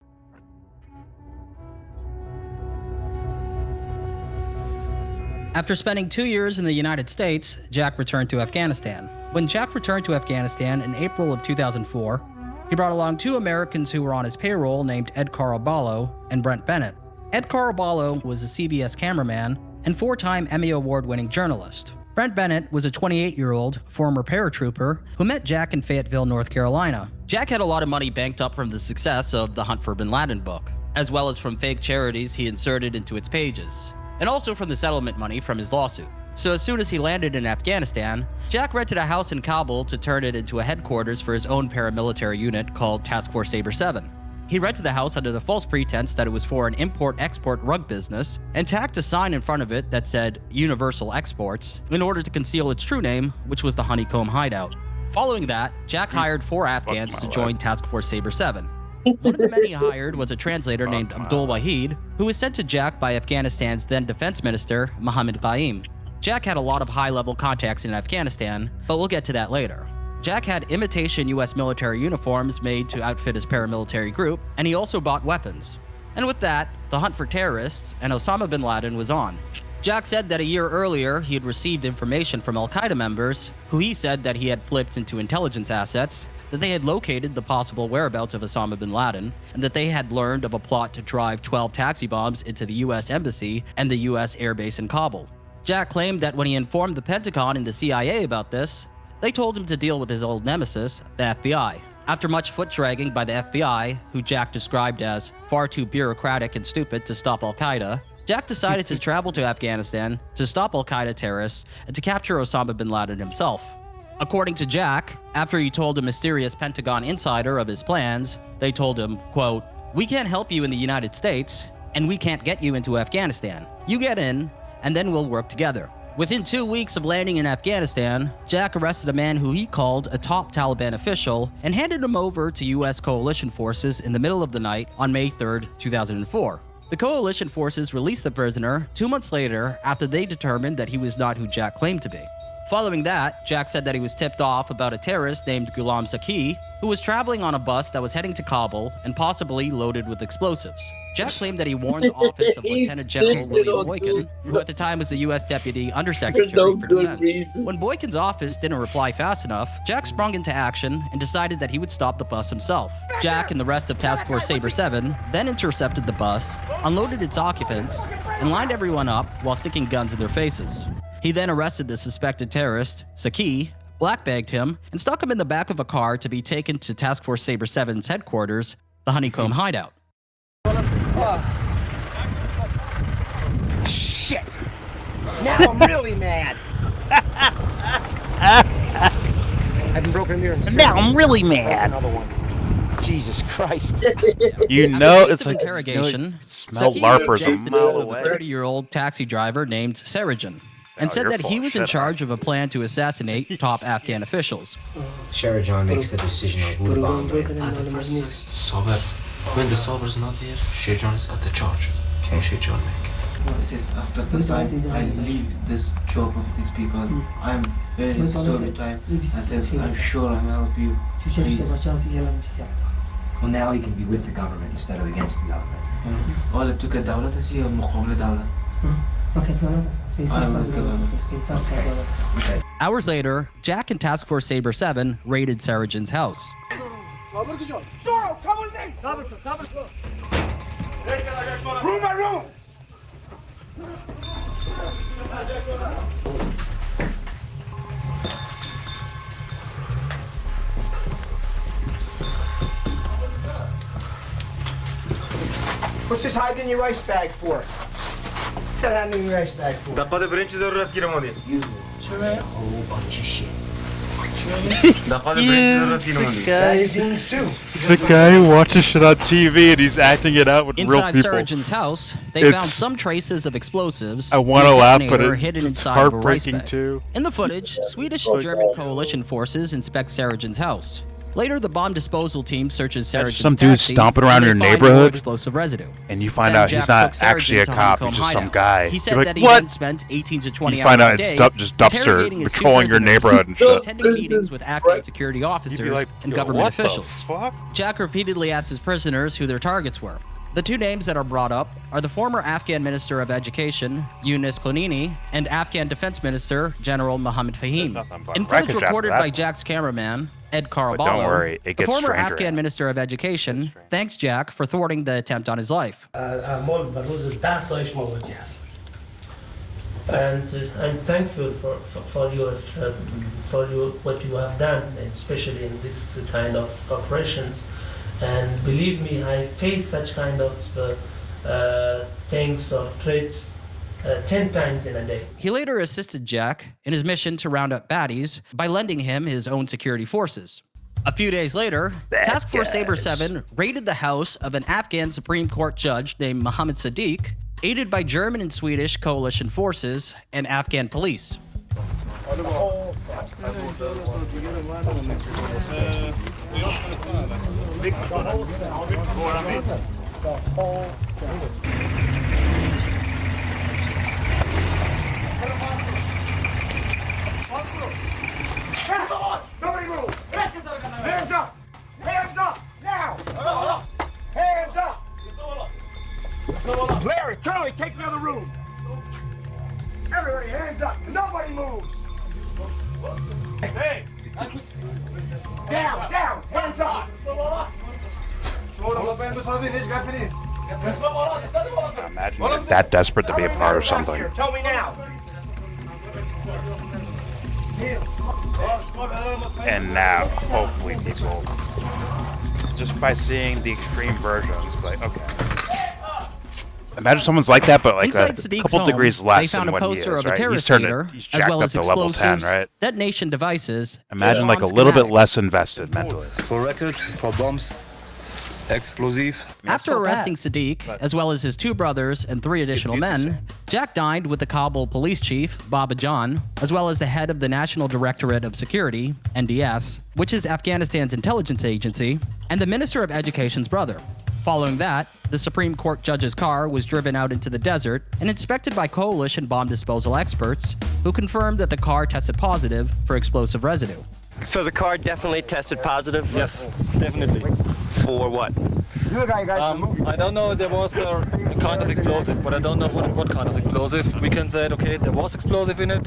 After spending 2 years in the United States, Jack returned to Afghanistan. When Jack returned to Afghanistan in April of 2004, he brought along 2 Americans who were on his payroll named Ed Caraballo and Brent Bennett. Ed Caraballo was a CBS cameraman and 4-time Emmy Award-winning journalist. Brent Bennett was a 28-year-old former paratrooper who met Jack in Fayetteville, North Carolina. Jack had a lot of money banked up from the success of the Hunt for Bin Laden book, as well as from fake charities he inserted into its pages, and also from the settlement money from his lawsuit. So as soon as he landed in Afghanistan, Jack rented a house in Kabul to turn it into a headquarters for his own paramilitary unit called Task Force Sabre 7. He rented the house under the false pretense that it was for an import-export rug business and tacked a sign in front of it that said Universal Exports in order to conceal its true name, which was the Honeycomb Hideout. Following that, Jack hired 4 Afghans to join Task Force Sabre 7. One of the men he hired was a translator named Abdul Wahid, who was sent to Jack by Afghanistan's then defense minister, Mohammed Qaim. Jack had a lot of high-level contacts in Afghanistan, but we'll get to that later. Jack had imitation US military uniforms made to outfit his paramilitary group, and he also bought weapons. And with that, the hunt for terrorists and Osama bin Laden was on. Jack said that a year earlier, he had received information from Al-Qaeda members, who he said that he had flipped into intelligence assets, that they had located the possible whereabouts of Osama bin Laden, and that they had learned of a plot to drive 12 taxi bombs into the US Embassy and the US Air Base in Kabul. Jack claimed that when he informed the Pentagon and the CIA about this, they told him to deal with his old nemesis, the FBI. After much foot-dragging by the FBI, who Jack described as far too bureaucratic and stupid to stop Al-Qaeda, Jack decided to travel to Afghanistan to stop Al-Qaeda terrorists and to capture Osama bin Laden himself. According to Jack, after he told a mysterious Pentagon insider of his plans, they told him, quote, "We can't help you in the United States, and we can't get you into Afghanistan. You get in, and then we'll work together." Within 2 weeks of landing in Afghanistan, Jack arrested a man who he called a top Taliban official and handed him over to US coalition forces in the middle of the night on May 3rd, 2004. The coalition forces released the prisoner 2 months later after they determined that he was not who Jack claimed to be. Following that, Jack said that he was tipped off about a terrorist named Ghulam Zaki, who was traveling on a bus that was heading to Kabul and possibly loaded with explosives. Jack claimed that he warned the office of Lieutenant General William Boykin, who at the time was the U.S. Deputy Undersecretary for Defense. When Boykin's office didn't reply fast enough, Jack sprung into action and decided that he would stop the bus himself. Jack and the rest of Task Force Sabre 7 then intercepted the bus, unloaded its occupants, and lined everyone up while sticking guns in their faces. He then arrested the suspected terrorist, Zaki, blackbagged him, and stuck him in the back of a car to be taken to Task Force Sabre 7's headquarters, the Honeycomb Hideout. Shit! Now I'm really mad. I haven't broken a mirror in Now I'm really mad. Another one. Jesus Christ. You know, it's like interrogation. smell Zaki LARPers a objected mile to away. a 30-year-old taxi driver named Sarajan. and said you're that full he of was in shit, charge of a plan to assassinate top Afghan officials. Sheriff John makes the decision on who to bomb. Sober. When the sober is not there, Sheikh John is at the charge. Okay. Sheikh John make. This is after the time I leave this job of these people. I'm very story time. I said, I'm sure I'll help you. Please. Well, now he can be with the government instead of against the government. ولا تلك الدولة هي مقابل دولة. Hours later, Jack and Task Force Saber 7 raided Sarajan's house. Zorro, come with me! Room by room! What's this hiding in your rice bag for? What's that hiding in your rice bag for? دقات برنج ضروري است گیرم آدی. A whole bunch of shit. دقات برنج ضروري است گیرم آدی. Magazines too. It's a guy who watches shit on TV and he's acting it out with real Inside people. Sarajan's house, they found some traces of explosives. I want to laugh, but hidden it's inside of a rice heartbreaking bag. too. In the footage, Swedish and German coalition forces inspect Sarajan's house. Later, the bomb disposal team searches Sarajan's Some dude taxi, stomping around and your they find neighborhood, more explosive residue. and you find Then out he's Jack not took actually a Sarajan to cop. Honeycomb He's just some hideout. guy. He said You're that like, he what? then spent 18 to 20 You hours find out a it's day just Dubster interrogating his two patrolling your prisoners, neighborhood and shit. attending meetings with Afghan security officers like, and yo, government what the officials. fuck? Jack repeatedly asked his prisoners who their targets were. The two names that are brought up are the former Afghan Minister of Education, Yunus Konini, and Afghan Defense Minister, General Mohammed Fahim. In footage reported by Jack's cameraman, Ed Caraballo, don't worry, it the gets former stranger. Afghan Minister of Education thanks Jack for thwarting the attempt on his life. And I'm thankful for your what you have done, especially in this kind of operations. And believe me, I face such kind of things or threats 10 times in a day. He later assisted Jack in his mission to round up baddies by lending him his own security forces. A few days later, Task Force Saber 7 raided the house of an Afghan Supreme Court judge named Mohammed Sadiq, aided by German and Swedish coalition forces and Afghan police. Nobody move! Hands up! Hands up! Now! Hands up! Larry, Curly, take the other room! Everybody, hands up! Nobody moves! Hey! Down! Down! Hands up! Imagine you're that desperate to be a part of something. Tell me now! And now, hopefully, people, just by seeing the extreme versions, like, okay. Imagine someone's like that, but like Inside a Sadiq's couple home, degrees they less found than a what he poster is, of a right? terrorist He's leader, he's as jacked well up as to level 10, explosives, right? detonation devices, Imagine and like a on little bit schematics. less invested mentally. For record, for bombs, explosive. After arresting Sadiq, as well as his two brothers and three additional men, Jack dined with the Kabul police chief, Baba John, as well as the head of the National Directorate of Security, NDS, which is Afghanistan's intelligence agency, and the Minister of Education's brother. Following that, the Supreme Court judge's car was driven out into the desert and inspected by coalition bomb disposal experts, who confirmed that the car tested positive for explosive residue. So the car definitely tested positive? Yes, definitely. For what? I don't know, there was a kind of explosive, but I don't know what kind of explosive. We can say, okay, there was explosive in it.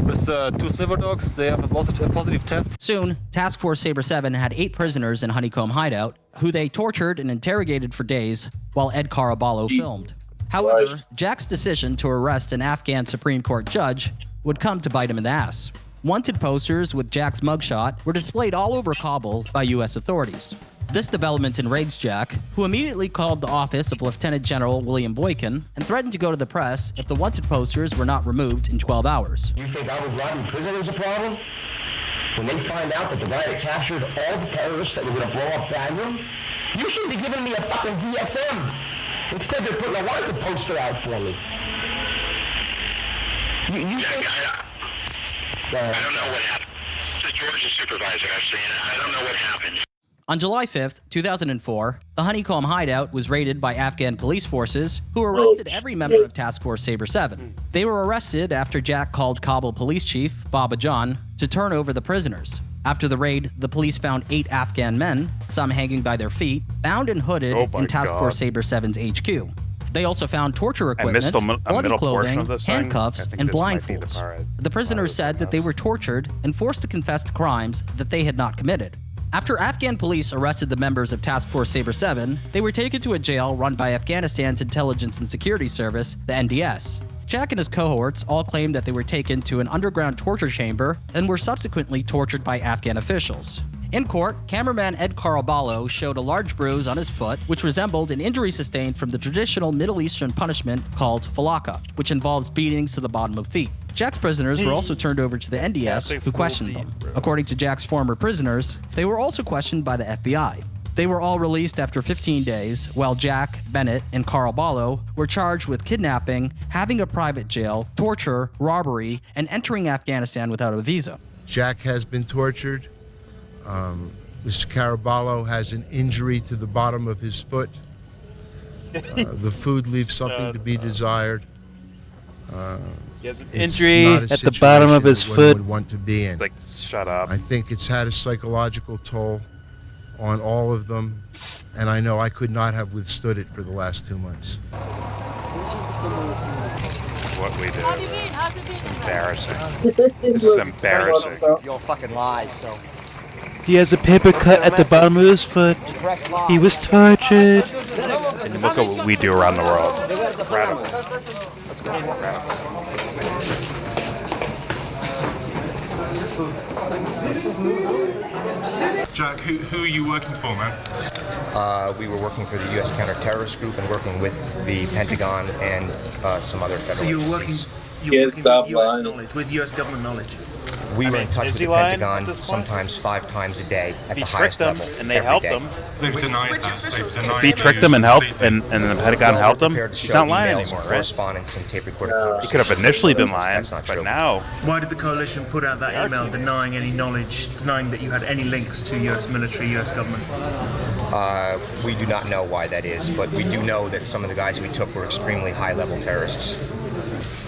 With two sliver dogs, they have a positive test. Soon, Task Force Saber 7 had 8 prisoners in Honeycomb Hideout, who they tortured and interrogated for days while Ed Caraballo filmed. However, Jack's decision to arrest an Afghan Supreme Court judge would come to bite him in the ass. Wanted posters with Jack's mugshot were displayed all over Kabul by U.S. authorities. This development enraged Jack, who immediately called the office of Lieutenant General William Boykin and threatened to go to the press if the wanted posters were not removed in 12 hours. You think I would rob prisoners a problem? When they find out that the guy that captured all the terrorists that were going to blow up Bagram, you should be giving me a fucking DSM. Instead, they're putting a wanted poster out for me. You I don't know what happened. The Georgia supervisor, actually, and I don't know what happened. On July 5th, 2004, the Honeycomb hideout was raided by Afghan police forces who arrested every member of Task Force Sabre 7. They were arrested after Jack called Kabul police chief, Baba John, to turn over the prisoners. After the raid, the police found 8 Afghan men, some hanging by their feet, bound and hooded in Task Force Sabre 7's HQ. They also found torture equipment, bloody clothing, handcuffs, and blindfolds. The prisoners said that they were tortured and forced to confess to crimes that they had not committed. After Afghan police arrested the members of Task Force Sabre 7, they were taken to a jail run by Afghanistan's Intelligence and Security Service, the NDS. Jack and his cohorts all claimed that they were taken to an underground torture chamber and were subsequently tortured by Afghan officials. In court, cameraman Ed Caraballo showed a large bruise on his foot, which resembled an injury sustained from the traditional Middle Eastern punishment called falaka, which involves beatings to the bottom of feet. Jack's prisoners were also turned over to the NDS, who questioned them. According to Jack's former prisoners, they were also questioned by the FBI. They were all released after 15 days, while Jack, Bennett, and Caraballo were charged with kidnapping, having a private jail, torture, robbery, and entering Afghanistan without a visa. Jack has been tortured. Mr. Caraballo has an injury to the bottom of his foot. The food leaves something to be desired. He has an injury at the bottom of his foot. Would want to be in. Like, shut up. I think it's had a psychological toll on all of them, and I know I could not have withstood it for the last 2 months. What we do. Embarrassing. This is embarrassing. You'll fucking lie, so. He has a paper cut at the bottom of his foot. He was tortured. And look at what we do around the world. Incredible. Jack, who are you working for, man? We were working for the U.S. Counterterrorist Group and working with the Pentagon and some other federal So you were agencies. with U.S. government knowledge. We were in touch with the Pentagon sometimes 5 times a day at the highest level. And they helped him. They've denied that. They've denied If he tricked them and helped, and the Pentagon helped him, he's not lying anymore, right? Correspondence and tape recorded He could have initially been lying, but now. Why did the coalition put out that email denying any knowledge, denying that you had any links to U.S. military, U.S. government? We do not know why that is, but we do know that some of the guys we took were extremely high-level terrorists.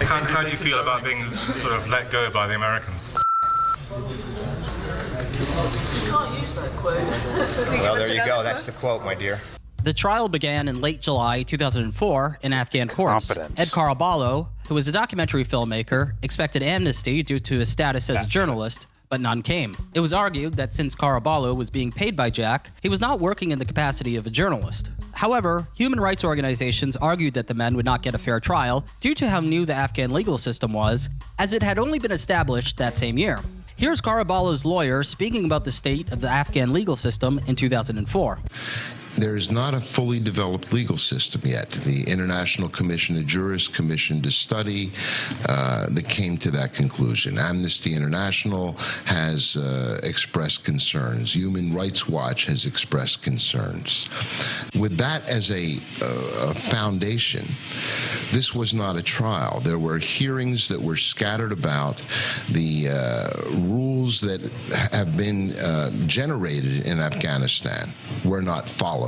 How do you feel about being sort of let go by the Americans? You can't use that quote. Well, there you go. That's the quote, my dear. The trial began in late July 2004 in Afghan courts. Ed Caraballo, who was a documentary filmmaker, expected amnesty due to his status as a journalist, but none came. It was argued that since Caraballo was being paid by Jack, he was not working in the capacity of a journalist. However, human rights organizations argued that the men would not get a fair trial due to how new the Afghan legal system was, as it had only been established that same year. Here's Caraballo's lawyer speaking about the state of the Afghan legal system in 2004. There is not a fully developed legal system yet. The International Commission of Jurists commissioned a study that came to that conclusion. Amnesty International has expressed concerns. Human Rights Watch has expressed concerns. With that as a foundation, this was not a trial. There were hearings that were scattered about. The rules that have been generated in Afghanistan were not followed.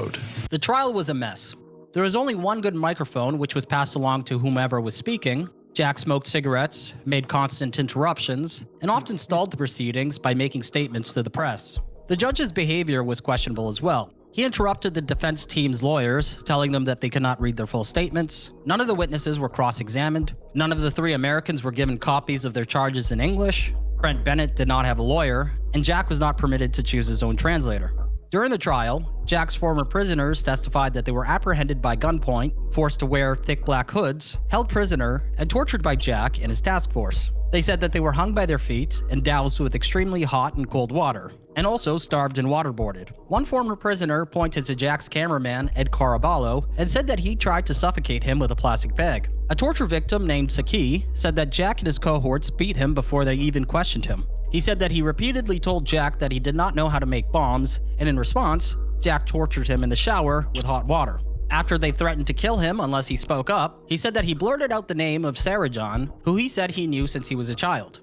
The trial was a mess. There was only one good microphone, which was passed along to whomever was speaking. Jack smoked cigarettes, made constant interruptions, and often stalled the proceedings by making statements to the press. The judge's behavior was questionable as well. He interrupted the defense team's lawyers, telling them that they could not read their full statements. None of the witnesses were cross-examined. None of the 3 Americans were given copies of their charges in English. Brent Bennett did not have a lawyer, and Jack was not permitted to choose his own translator. During the trial, Jack's former prisoners testified that they were apprehended by gunpoint, forced to wear thick black hoods, held prisoner, and tortured by Jack and his task force. They said that they were hung by their feet and doused with extremely hot and cold water, and also starved and waterboarded. One former prisoner pointed to Jack's cameraman, Ed Caraballo, and said that he tried to suffocate him with a plastic bag. A torture victim named Saki said that Jack and his cohorts beat him before they even questioned him. He said that he repeatedly told Jack that he did not know how to make bombs, and in response, Jack tortured him in the shower with hot water. After they threatened to kill him unless he spoke up, he said that he blurted out the name of Sarah John, who he said he knew since he was a child.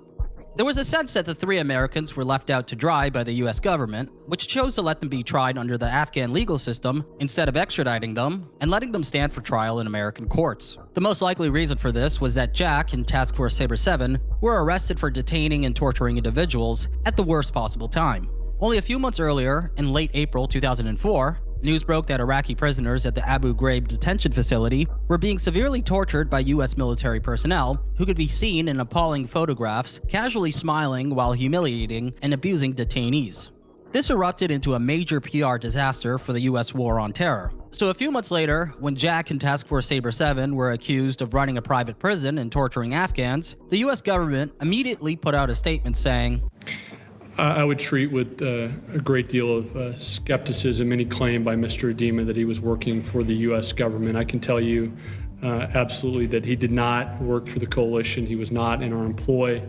There was a sense that the three Americans were left out to dry by the US government, which chose to let them be tried under the Afghan legal system instead of extraditing them and letting them stand for trial in American courts. The most likely reason for this was that Jack and Task Force Sabre 7 were arrested for detaining and torturing individuals at the worst possible time. Only a few months earlier, in late April 2004, news broke that Iraqi prisoners at the Abu Ghraib detention facility were being severely tortured by US military personnel who could be seen in appalling photographs casually smiling while humiliating and abusing detainees. This erupted into a major PR disaster for the US war on terror. So a few months later, when Jack and Task Force Sabre 7 were accused of running a private prison and torturing Afghans, the US government immediately put out a statement saying, I would treat with a great deal of skepticism any claim by Mr. Adema that he was working for the U.S. government. I can tell you absolutely that he did not work for the coalition. He was not in our employ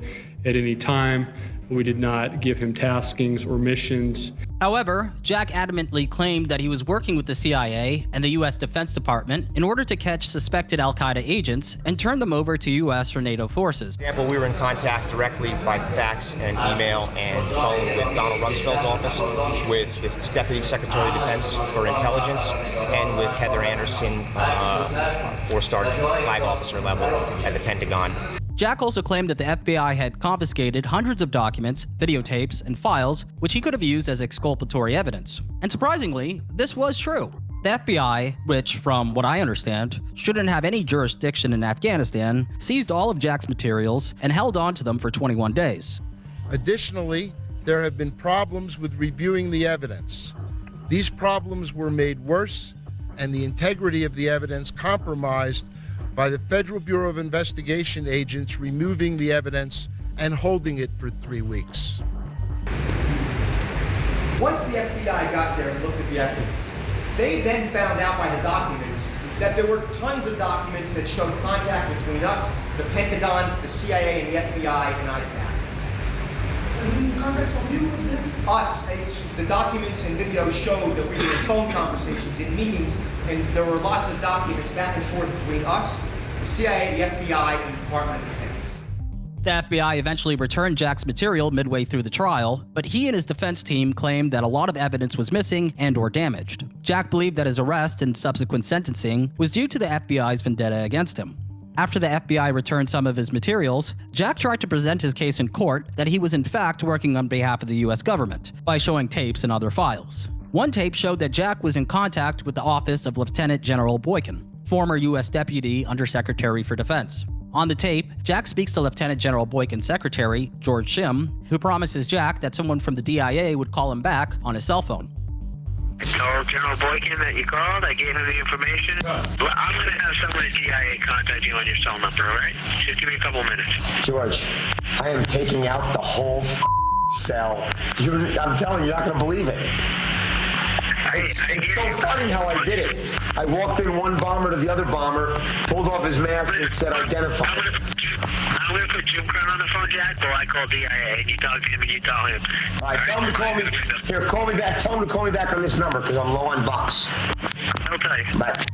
at any time. We did not give him taskings or missions. However, Jack adamantly claimed that he was working with the CIA and the US Defense Department in order to catch suspected Al-Qaeda agents and turn them over to US or NATO forces. For example, we were in contact directly by fax and email and phone with Donald Rumsfeld's office, with the Deputy Secretary of Defense for Intelligence, and with Heather Anderson, 4-star flag officer level at the Pentagon. Jack also claimed that the FBI had confiscated hundreds of documents, videotapes, and files which he could have used as exculpatory evidence. And surprisingly, this was true. The FBI, which, from what I understand, shouldn't have any jurisdiction in Afghanistan, seized all of Jack's materials and held on to them for 21 days. Additionally, there have been problems with reviewing the evidence. These problems were made worse and the integrity of the evidence compromised by the Federal Bureau of Investigation agents removing the evidence and holding it for 3 weeks. Once the FBI got there and looked at the evidence, they then found out by the documents that there were tons of documents that showed contact between us, the Pentagon, the CIA, and the FBI, and ISAF. Us, the documents and videos showed that we were in phone conversations, in meetings, and there were lots of documents back and forth between us, the CIA, the FBI, and the Department of Defense. The FBI eventually returned Jack's material midway through the trial, but he and his defense team claimed that a lot of evidence was missing and or damaged. Jack believed that his arrest and subsequent sentencing was due to the FBI's vendetta against him. After the FBI returned some of his materials, Jack tried to present his case in court that he was in fact working on behalf of the US government by showing tapes and other files. One tape showed that Jack was in contact with the office of Lieutenant General Boykin, former US Deputy Undersecretary for Defense. On the tape, Jack speaks to Lieutenant General Boykin's secretary, George Shim, who promises Jack that someone from the DIA would call him back on his cell phone. Tell General Boykin that you called. I gave him the information. Well, I'm going to have someone at DIA contact you on your cell number, all right? Just give me a couple minutes. George, I am taking out the whole cell. I'm telling you, you're not going to believe it. It's so funny how I did it. I walked in one bomber to the other bomber, pulled off his mask, and said identify. I'm going to put Jim Crown on the phone, Jack, while I call DIA, and you talk to him and you tell him. All right, tell him to call me. Here, call me back. Tell him to call me back on this number, because I'm low on bucks. I'll tell you. Bye.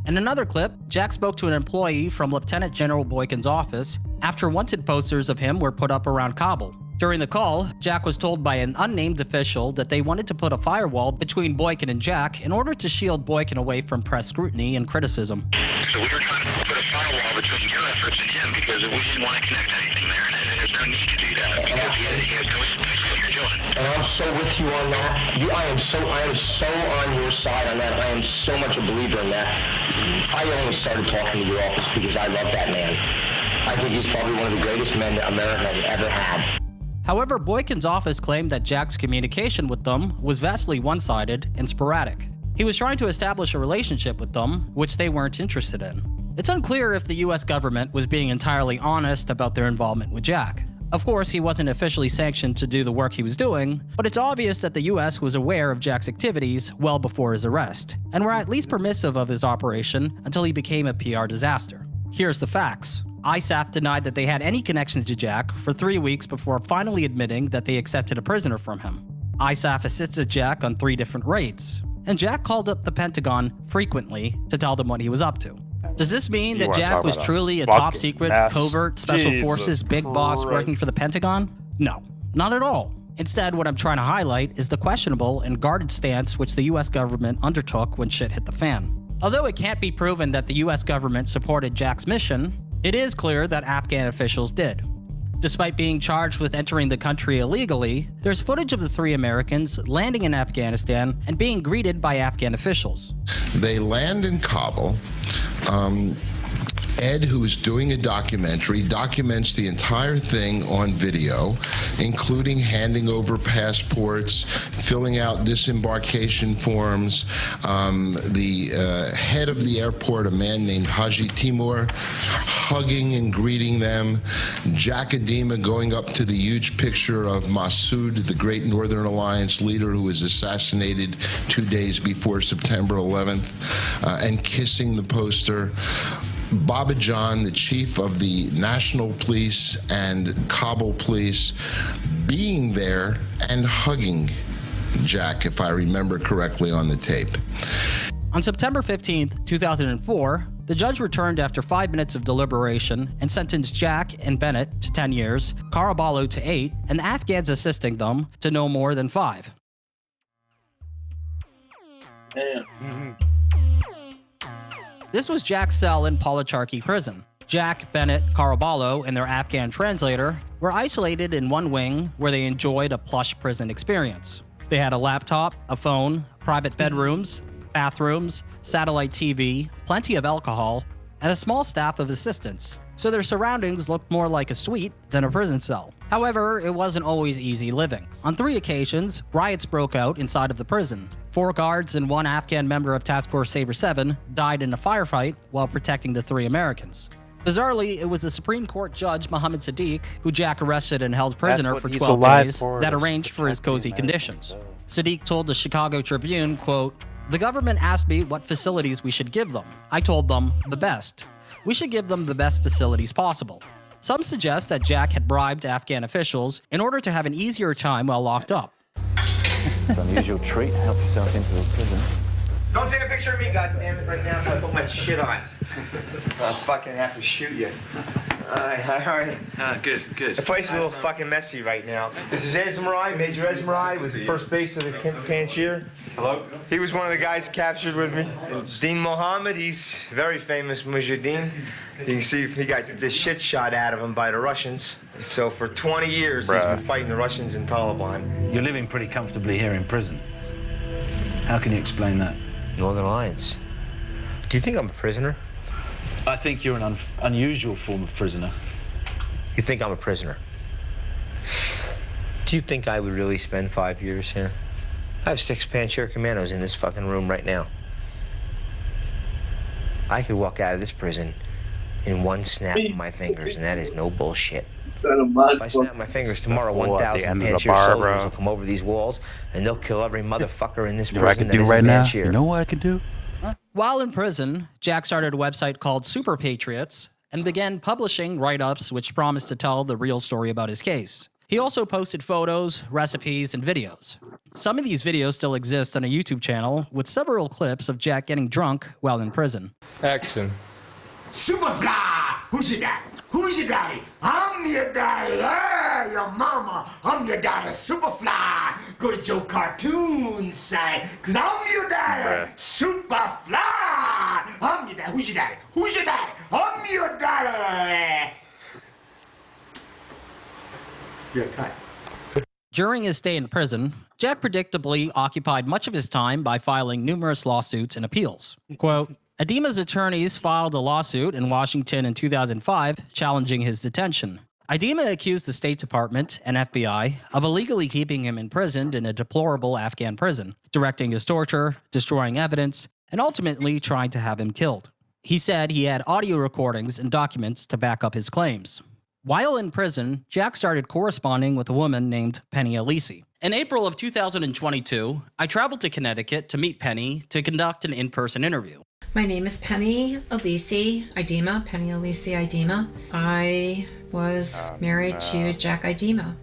In another clip, Jack spoke to an employee from Lieutenant General Boykin's office after wanted posters of him were put up around Kabul. During the call, Jack was told by an unnamed official that they wanted to put a firewall between Boykin and Jack in order to shield Boykin away from press scrutiny and criticism. So we were trying to put a firewall between your efforts and him because we didn't want to connect anything there, and there's no need to do that because he has no influence what you're doing. And I'm so with you on that. I am so on your side on that. I am so much a believer in that. I only started talking to your office because I love that man. I think he's probably one of the greatest men that America has ever had. However, Boykin's office claimed that Jack's communication with them was vastly one-sided and sporadic. He was trying to establish a relationship with them, which they weren't interested in. It's unclear if the US government was being entirely honest about their involvement with Jack. Of course, he wasn't officially sanctioned to do the work he was doing, but it's obvious that the US was aware of Jack's activities well before his arrest, and were at least permissive of his operation until he became a PR disaster. Here's the facts. ISAF denied that they had any connections to Jack for 3 weeks before finally admitting that they accepted a prisoner from him. ISAF assisted Jack on 3 different raids. and Jack called up the Pentagon frequently to tell them what he was up to. Does this mean that Jack was truly a top secret, covert, special forces big boss working for the Pentagon? No, not at all. Instead, what I'm trying to highlight is the questionable and guarded stance which the US government undertook when shit hit the fan. Although it can't be proven that the US government supported Jack's mission, it is clear that Afghan officials did. Despite being charged with entering the country illegally, there's footage of the 3 Americans landing in Afghanistan and being greeted by Afghan officials. They land in Kabul. Ed, who is doing a documentary, documents the entire thing on video, including handing over passports, filling out disembarkation forms. The head of the airport, a man named Haji Timur, hugging and greeting them. Jack Adema going up to the huge picture of Massoud, the great Northern Alliance leader who was assassinated 2 days before September 11th, and kissing the poster. Baba John, the chief of the National Police and Kabul Police, being there and hugging Jack, if I remember correctly on the tape. On September 15th, 2004, the judge returned after 5 minutes of deliberation and sentenced Jack and Bennett to 10 years, Caraballo to 8, and the Afghans assisting them to no more than 5. This was Jack's cell in Policharki prison. Jack, Bennett, Caraballo, and their Afghan translator were isolated in one wing where they enjoyed a plush prison experience. They had a laptop, a phone, private bedrooms, bathrooms, satellite TV, plenty of alcohol, and a small staff of assistants, so their surroundings looked more like a suite than a prison cell. However, it wasn't always easy living. On 3 occasions, riots broke out inside of the prison. 4 guards and 1 Afghan member of Task Force Sabre 7 died in a firefight while protecting the 3 Americans. Bizarrely, it was the Supreme Court Judge Mohammed Sadiq, who Jack arrested and held prisoner for 12 days, that arranged for his cozy conditions. Sadiq told the Chicago Tribune, quote, "The government asked me what facilities we should give them. I told them the best. We should give them the best facilities possible." Some suggest that Jack had bribed Afghan officials in order to have an easier time while locked up. It's an unusual treat. Help yourself into a prison. Don't take a picture of me, goddammit, right now if I put my shit on. I'll fucking have to shoot you. Alright, how are you? Good. The place is a little fucking messy right now. This is Esmarai, Major Esmarai, with first base of the Panjshir. Hello? He was one of the guys captured with me. Dean Mohammed, he's very famous Mujahideen. You can see he got the shit shot out of him by the Russians. So for 20 years, he's been fighting the Russians and Taliban. You're living pretty comfortably here in prison. How can you explain that? Northern Alliance. Do you think I'm a prisoner? I think you're an unusual form of prisoner. You think I'm a prisoner? Do you think I would really spend 5 years here? I have 6 Panjshir commandos in this fucking room right now. I could walk out of this prison in one snap of my fingers, and that is no bullshit. If I snap my fingers tomorrow, 1,000 Panjshir soldiers will come over these walls, and they'll kill every motherfucker in this prison. You know what I can do right now? You know what I can do? While in prison, Jack started a website called Super Patriots and began publishing write-ups which promised to tell the real story about his case. He also posted photos, recipes, and videos. Some of these videos still exist on a YouTube channel with several clips of Jack getting drunk while in prison. Action. Superfly! Who's your daddy? Who's your daddy? I'm your daddy. Hey, your mama. I'm your daddy. Superfly. Go to Joe Cartoon side, cause I'm your daddy. Superfly. I'm your daddy. Who's your daddy? Who's your daddy? I'm your daddy. You're cut. During his stay in prison, Jack predictably occupied much of his time by filing numerous lawsuits and appeals. Quote, Adema's attorneys filed a lawsuit in Washington in 2005 challenging his detention. Adema accused the State Department and FBI of illegally keeping him imprisoned in a deplorable Afghan prison, directing his torture, destroying evidence, and ultimately trying to have him killed. He said he had audio recordings and documents to back up his claims. While in prison, Jack started corresponding with a woman named Penny Alisi. In April of 2022, I traveled to Connecticut to meet Penny to conduct an in-person interview. My name is Penny Alisi Idema, Penny Alisi Idema. I was married to Jack Idema.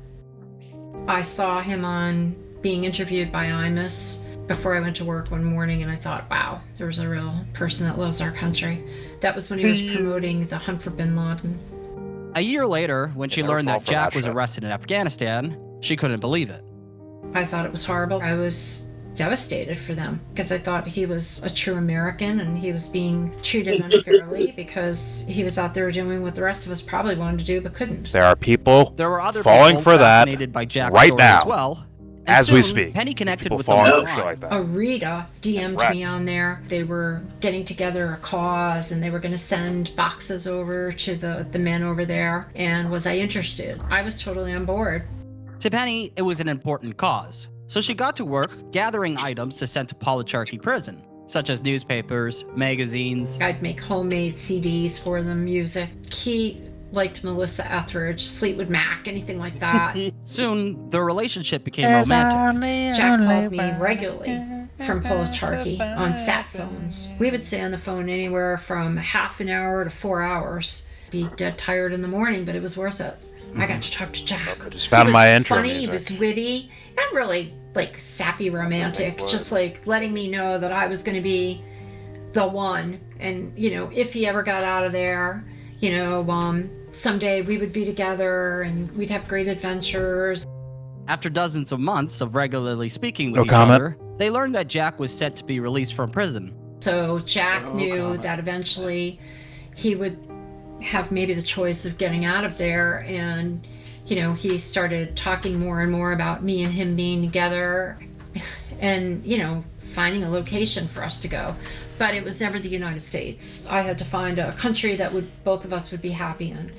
I saw him on being interviewed by Imus before I went to work one morning, and I thought, wow, there's a real person that loves our country. That was when he was promoting the hunt for bin Laden. A year later, when she learned that fall for Jack that was shit. arrested in Afghanistan, she couldn't believe it. I thought it was horrible. I was devastated for them because I thought he was a true American and he was being treated unfairly because he was out there doing what the rest of us probably wanted to do but couldn't. There are people There were other falling people for that fascinated by Jack's right story now, as well. And as we soon, speak. Penny connected People with them falling for online. shit like that. Arita DM'd me on there. They were getting together a cause and they were going to send boxes over to the men over there. And was I interested? I was totally on board. To Penny, it was an important cause. So she got to work gathering items to send to Policharky prison, such as newspapers, magazines. I'd make homemade CDs for them, music. He liked Melissa Etheridge, Fleetwood Mac, anything like that. Soon, the relationship became romantic. Jack called me regularly from Policharky on sat phones. We would stay on the phone anywhere from half an hour to 4 hours. Be dead tired in the morning, but it was worth it. I got to talk to Jack. Just found He was my intro funny, music. He was witty, not really like sappy romantic, just like letting me know that I was going to be the one. And, you know, if he ever got out of there, you know, someday we would be together and we'd have great adventures. After dozens of months of regularly speaking with No each comment. other, they learned that Jack was set to be released from prison. So Jack knew that eventually he would have maybe the choice of getting out of there, and you know, he started talking more and more about me and him being together and, you know, finding a location for us to go. But it was never the United States. I had to find a country that both of us would be happy in.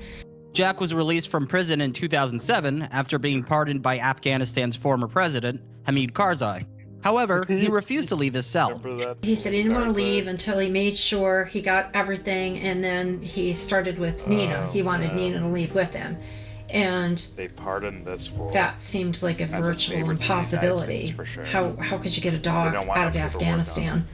Jack was released from prison in 2007 after being pardoned by Afghanistan's former president, Hamid Karzai. However, he refused to leave his cell. He said he didn't want to leave until he made sure he got everything, and then he started with Nina. He wanted Nina to leave with him. And They pardoned this fool. that seemed like a As a virtual favor to the United impossibility. States, for sure. How could you get a They dog don't want out of no paperwork on Afghanistan?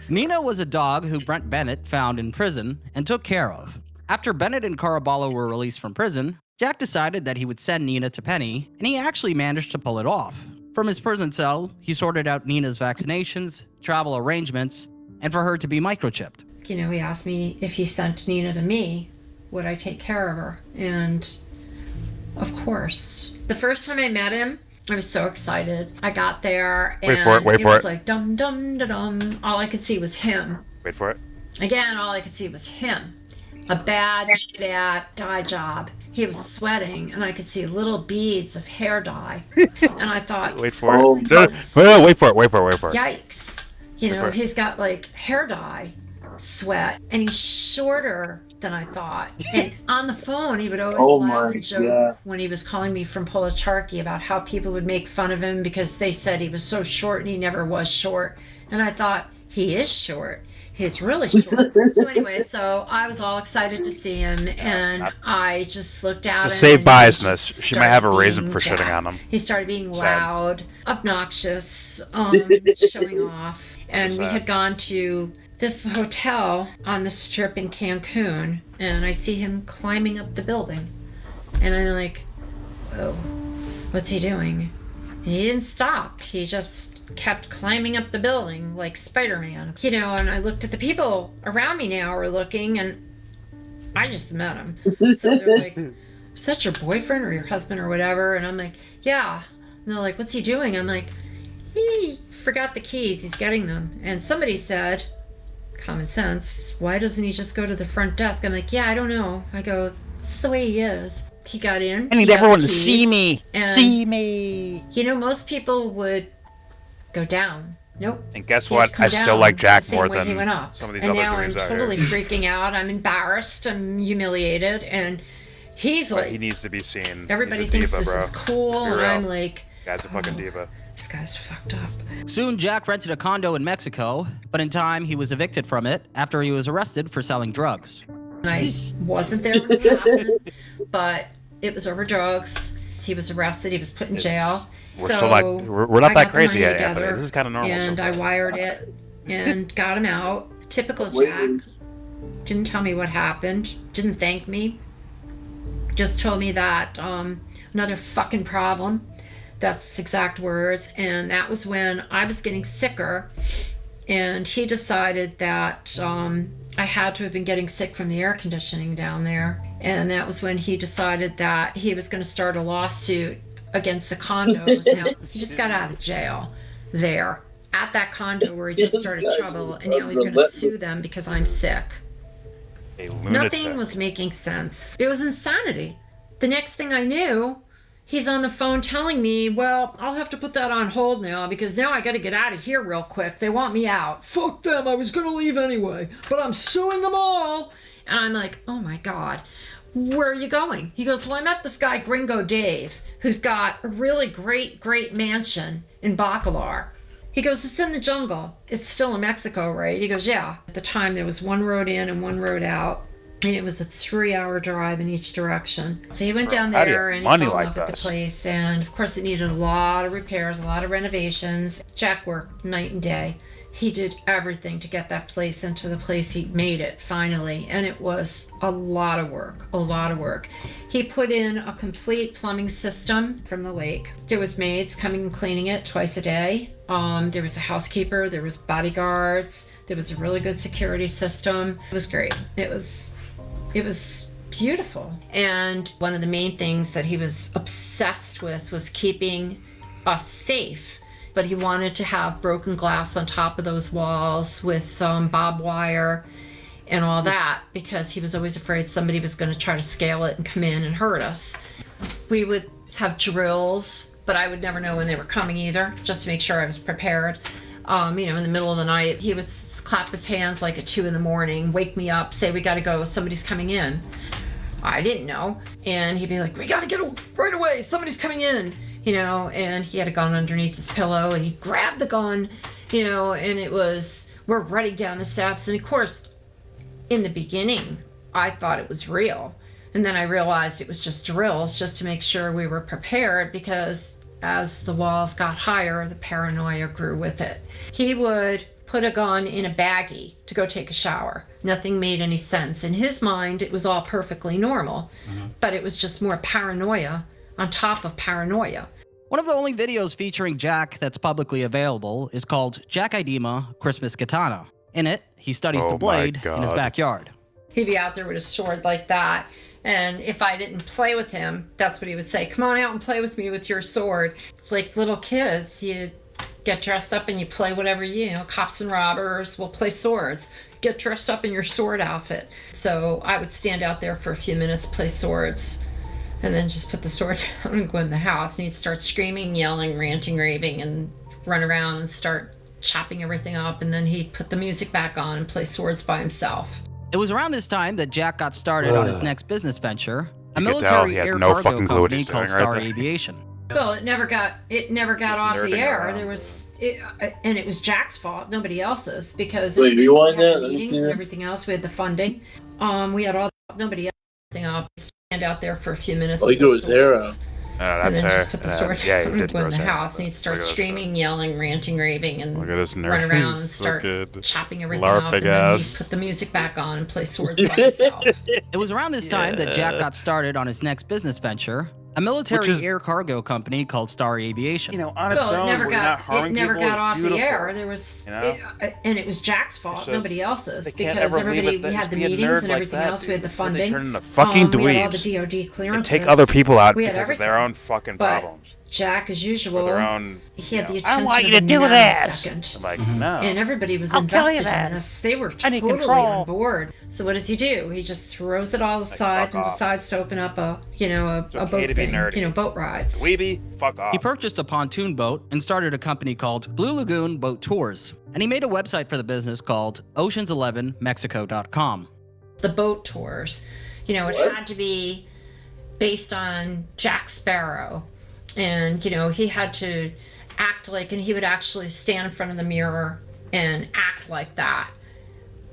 Nina was a dog who Brent Bennett found in prison and took care of. After Bennett and Caraballo were released from prison, Jack decided that he would send Nina to Penny, and he actually managed to pull it off. From his prison cell, he sorted out Nina's vaccinations, travel arrangements, and for her to be microchipped. You know, he asked me if he sent Nina to me, would I take care of her? And of course. The first time I met him, I was so excited. I got there and Wait for was it. like dum dum da dum. All I could see was him. Wait for it. Again, all I could see was him. A bad dye job. He was sweating, and I could see little beads of hair dye. And I thought, Wait for it. yikes. Wait for it. Yikes. You Wait know, for it. he's got like hair dye, sweat, and he's shorter than I thought. And on the phone, he would always laugh and joke when he was calling me from Policharky about how people would make fun of him because they said he was so short and he never was short. And I thought, he is short. He's really short. So anyway, so I was all excited to see him, and I just looked at him. To save and he just biasness, she might have a started reason being for shitting Jack. on him. He started being Sad. loud, obnoxious, showing off. And we Sad. had gone to this hotel on the strip in Cancun, and I see him climbing up the building. And I'm like, whoa, what's he doing? And he didn't stop. He just kept climbing up the building like Spider-Man. You know, and I looked at the people around me now are looking, and I just met him. So they're like, is that your boyfriend or your husband or whatever? And I'm like, yeah. And they're like, what's he doing? I'm like, he forgot the keys. He's getting them. And somebody said, common sense, why doesn't he just go to the front desk? I'm like, yeah, I don't know. I go, it's the way he is. He got in. I need got the everyone to keys, see me. and, See me. You know, most people would go down. Nope. And guess He what? had come I still down like Jack the same more way he than went up. some of these and other now I'm dudes out totally here. freaking out. I'm embarrassed. I'm humiliated. And he's But like, he needs to be seen. everybody He's a thinks diva, this bro. is cool. Let's be And real. I'm like, Guy's a fucking diva. this guy's fucked up. Soon, Jack rented a condo in Mexico, but in time, he was evicted from it after he was arrested for selling drugs. And I wasn't there when it happened, but it was over drugs. He was arrested. He was put in jail. We're so still like we're not I that got the crazy money yet, together, Anthony. This is kind of normal. And so I far. wired it and got him out. Typical Jack. Didn't tell me what happened. Didn't thank me. Just told me that another fucking problem. That's exact words. And that was when I was getting sicker, and he decided that I had to have been getting sick from the air conditioning down there. And that was when he decided that he was going to start a lawsuit against the condos. Now, he just got out of jail there at that condo where he just started trouble, and now he's going to sue them because I'm sick. Nothing was making sense. It was insanity. The next thing I knew, he's on the phone telling me, well, I'll have to put that on hold now because now I got to get out of here real quick. They want me out. Fuck them. I was going to leave anyway, but I'm suing them all. And I'm like, oh my God, where are you going? He goes, well, I met this guy, Gringo Dave, who's got a really great mansion in Bacalar. He goes, it's in the jungle. It's still in Mexico, right? He goes, yeah. At the time, there was one road in and one road out. And it was a 3-hour drive in each direction. So he went down there and he fell in love with the place. And of course, it needed a lot of repairs, a lot of renovations. Jack worked night and day. He did everything to get that place into the place he made it finally. And it was a lot of work. He put in a complete plumbing system from the lake. There was maids coming and cleaning it twice a day. There was a housekeeper, there was bodyguards, there was a really good security system. It was great. It was beautiful. And one of the main things that he was obsessed with was keeping us safe. But he wanted to have broken glass on top of those walls with barbed wire and all that because he was always afraid somebody was going to try to scale it and come in and hurt us. We would have drills, but I would never know when they were coming either, just to make sure I was prepared. In the middle of the night, he would clap his hands like at 2 a.m, wake me up, say, we got to go, somebody's coming in. I didn't know. And he'd be like, we got to get right away, somebody's coming in. And he had a gun underneath his pillow, and he grabbed the gun, and it was, we're running down the steps. And of course, in the beginning, I thought it was real. And then I realized it was just drills just to make sure we were prepared, because as the walls got higher, the paranoia grew with it. He would put a gun in a baggie to go take a shower. Nothing made any sense. In his mind, it was all perfectly normal, but it was just more paranoia on top of paranoia. One of the only videos featuring Jack that's publicly available is called Jack Idema Christmas Katana. In it, he studies the blade in his backyard. He'd be out there with a sword like that, and if I didn't play with him, that's what he would say, come on out and play with me with your sword. Like little kids, you get dressed up and you play whatever, cops and robbers will play swords. Get dressed up in your sword outfit. So I would stand out there for a few minutes, play swords, and then just put the sword down and go in the house. And he'd start screaming, yelling, ranting, raving, and run around and start chopping everything up. And then he'd put the music back on and play swords by himself. It was around this time that Jack got started on his next business venture, a military air cargo company called Star Aviation. Well, it never got off the air. And it was Jack's fault, nobody else's, because we had the meetings and everything else. We had the funding. We had all nobody else up. Stand out there for a few minutes. All you do is zero. And then just put the sword down and go in the house, and he'd start screaming, yelling, ranting, raving, and run around and start chopping everything up. And then he'd put the music back on and play swords by himself. It was around this time that Jack got started on his next business venture, a military air cargo company called Star Aviation. On its own, it never got off beautiful. the air. There was, and it was Jack's fault, nobody else's, because everybody, we had the meetings and everything else. We had the funding. They turn into fucking dweebs. We had all the DOD clearances. And take other people out because of everything. their own fucking problems. Jack, as usual, their own, he had the attention I want you of to do a this. Second. I'm like, no. And everybody was I'll invested in this. They were totally on board. So what does he do? He just throws it all aside and decides to open up a boat thing, boat rides. Weeby, fuck off. He purchased a pontoon boat and started a company called Blue Lagoon Boat Tours. And he made a website for the business called Oceans11Mexico.com. The boat tours, it had to be based on Jack Sparrow. And, he had to act like, and he would actually stand in front of the mirror and act like that.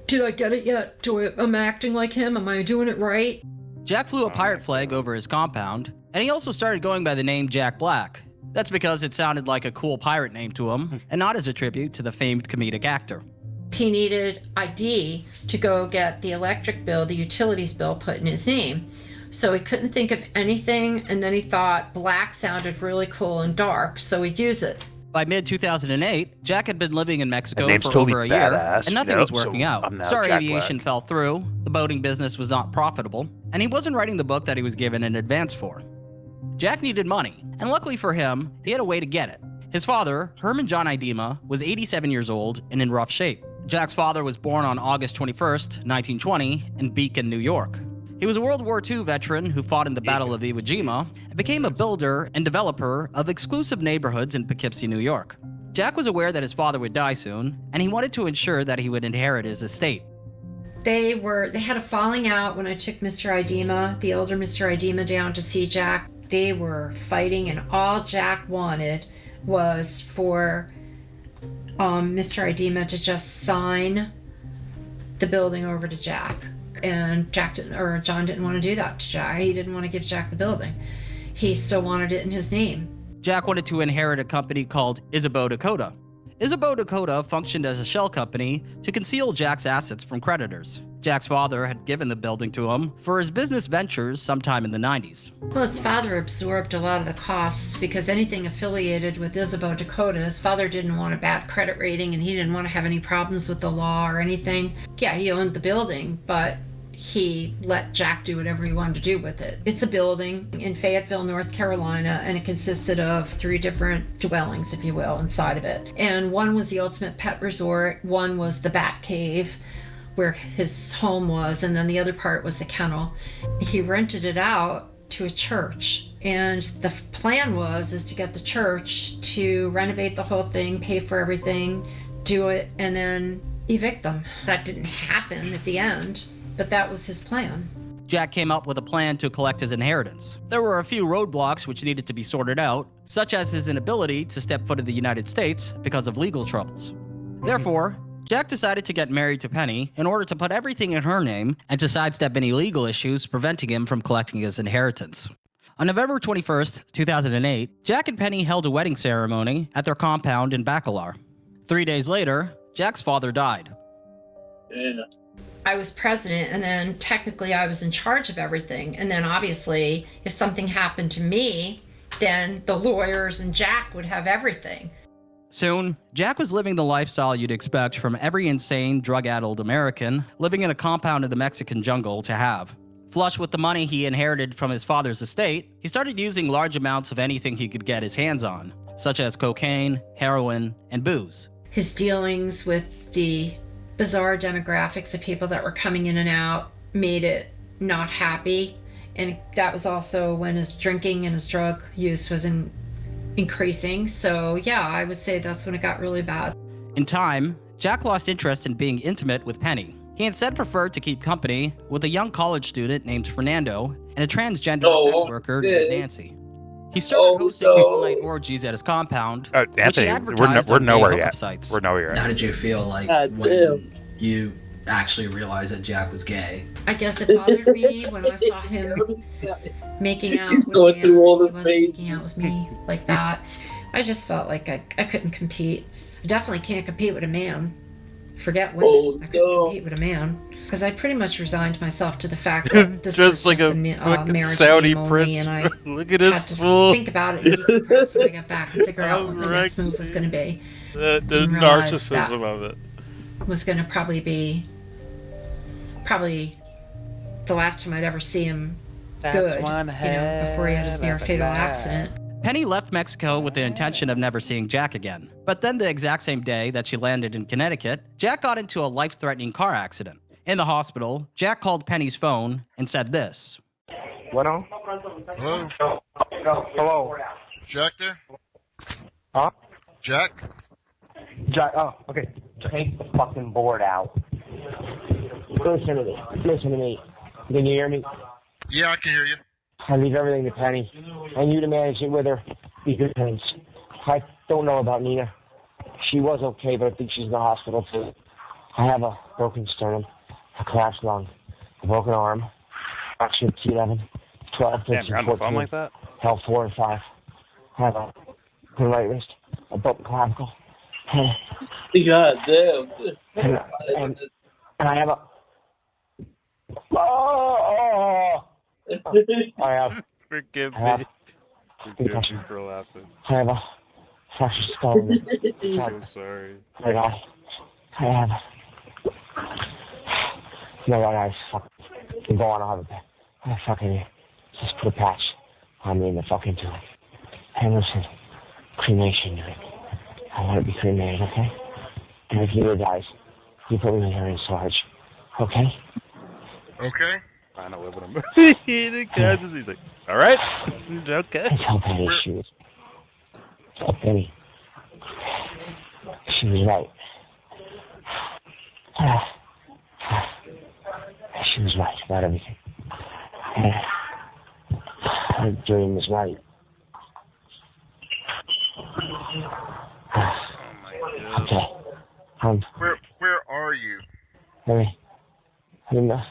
Did I get it yet? Am I acting like him? Am I doing it right? Jack flew a pirate flag over his compound, and he also started going by the name Jack Black. That's because it sounded like a cool pirate name to him, and not as a tribute to the famed comedic actor. He needed ID to go get the electric bill, the utilities bill put in his name. So he couldn't think of anything, and then he thought black sounded really cool and dark, so he'd use it. By mid-2008, Jack had been living in Mexico name's for totally over a year, badass. and nothing Nope, was working so out. I'm now Star Jack Aviation Black. fell through, the boating business was not profitable, and he wasn't writing the book that he was given in advance for. Jack needed money, and luckily for him, he had a way to get it. His father, Herman John Idema, was 87 years old and in rough shape. Jack's father was born on August 21st, 1920, in Beacon, New York. He was a World War II veteran who fought in the Battle of Iwo Jima and became a builder and developer of exclusive neighborhoods in Poughkeepsie, New York. Jack was aware that his father would die soon, and he wanted to ensure that he would inherit his estate. They had a falling out when I took Mr. Idema, the older Mr. Idema, down to see Jack. They were fighting, and all Jack wanted was for Mr. Idema to just sign the building over to Jack. And John didn't want to do that to Jack. He didn't want to give Jack the building. He still wanted it in his name. Jack wanted to inherit a company called Isabeau Dakota. Isabeau Dakota functioned as a shell company to conceal Jack's assets from creditors. Jack's father had given the building to him for his business ventures sometime in the 90s. Well, his father absorbed a lot of the costs because anything affiliated with Isabeau Dakota, his father didn't want a bad credit rating and he didn't want to have any problems with the law or anything. Yeah, he owned the building, but he let Jack do whatever he wanted to do with it. It's a building in Fayetteville, North Carolina, and it consisted of 3 different dwellings, if you will, inside of it. And one was the Ultimate Pet Resort, one was the Bat Cave, where his home was, and then the other part was the kennel. He rented it out to a church, and the plan is to get the church to renovate the whole thing, pay for everything, do it, and then evict them. That didn't happen at the end, but that was his plan. Jack came up with a plan to collect his inheritance. There were a few roadblocks which needed to be sorted out, such as his inability to step foot in the United States because of legal troubles. Therefore, Jack decided to get married to Penny in order to put everything in her name and to sidestep any legal issues preventing him from collecting his inheritance. On November 21st, 2008, Jack and Penny held a wedding ceremony at their compound in Bacalar. 3 days later, Jack's father died. Yeah. I was president, and then technically I was in charge of everything. And then obviously, if something happened to me, then the lawyers and Jack would have everything. Soon, Jack was living the lifestyle you'd expect from every insane, drug-addled American living in a compound in the Mexican jungle to have. Flush with the money he inherited from his father's estate, he started using large amounts of anything he could get his hands on, such as cocaine, heroin, and booze. His dealings with the bizarre demographics of people that were coming in and out made it not happy. And that was also when his drinking and his drug use was increasing. So yeah, I would say that's when it got really bad. In time, Jack lost interest in being intimate with Penny. He instead preferred to keep company with a young college student named Fernando and a transgender sex worker named Nancy. He started hosting all-night orgies at his compound, which he Anthony, advertised we're on nowhere gay yet. hookup sites. We're nowhere yet. How did you feel like when you actually realized that Jack was gay? I guess it bothered me when I saw him making out with going through all the making out with me like that. I just felt like I couldn't compete. I definitely can't compete with a man. Forget women. I couldn't compete with a man. Because I pretty much resigned myself to the fact that this Just was like a marriage Saudi only, prince. and I Look at his had to fool. think about it and be depressed when I got back and figure out what the next move was going to be. The Didn't realize narcissism that of it. was going to probably be the last time I'd ever see him good, before he had his near fatal accident. Penny left Mexico with the intention of never seeing Jack again. But then the exact same day that she landed in Connecticut, Jack got into a life-threatening car accident. In the hospital, Jack called Penny's phone and said this. Bueno? Hello? Hello? Jack there? Huh? Jack? Jack, oh, okay. Take the fucking board out. Listen to me. Can you hear me? Yeah, I can hear you. I leave everything to Penny. I need to manage it with her. Be good friends. I don't know about Nina. She was okay, but I think she's in the hospital too. I have a broken sternum, a collapsed lung, a broken arm, fractured T11, 12, 13, Damn, you're on the 14, phone like that? L 4 and 5. I have a broken right wrist, a broken clavicle. God damn. And I have a... Oh! I have. Forgive I have me. Forgive me concussion. for laughing. I have a fractured skull in the I'm front. so sorry. Right eye. I have. No, right eye's fucking. I'm going on with that. I fucking just put a patch on me in the fucking tomb. And listen, cremation, dude. I want to be cremated, okay? And if Nina dies, you put me in here in Sarge, okay? Okay. Trying to live in a movie. He's like, all right, okay. And tell Penny she was. Tell Penny she was right. She was right about everything. Her dream was right. Okay. Where are you? I'm in the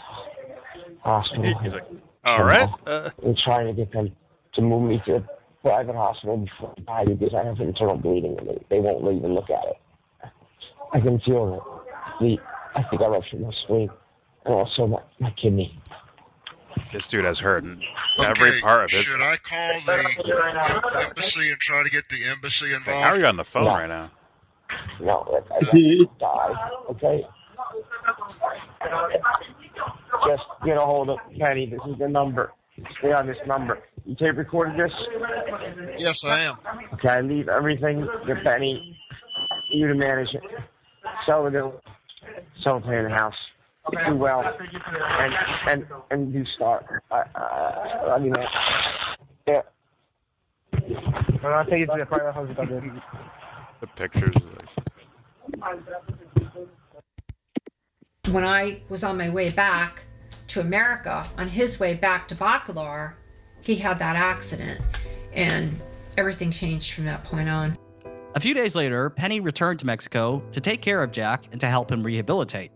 hospital. He's like, all right. I'm trying to get them to move me to a private hospital before I die because I have internal bleeding and they won't even look at it. I can feel it. I think I ruptured my spleen and also my kidney. This dude has hurt in every part of his. Should I call the embassy and try to get the embassy involved? Hey, how are you on the phone right now? No, I die. Okay. Just get a hold of Penny. This is the number. Stay on this number. You tape recorded this? Yes, I am. Okay, I leave everything to Penny. You to manage it. Sell the play in the house. Do well. And do start. I mean, yeah. I'll take you to the private hospital. The pictures. When I was on my way back to America, on his way back to Bacalar, he had that accident, and everything changed from that point on. A few days later, Penny returned to Mexico to take care of Jack and to help him rehabilitate.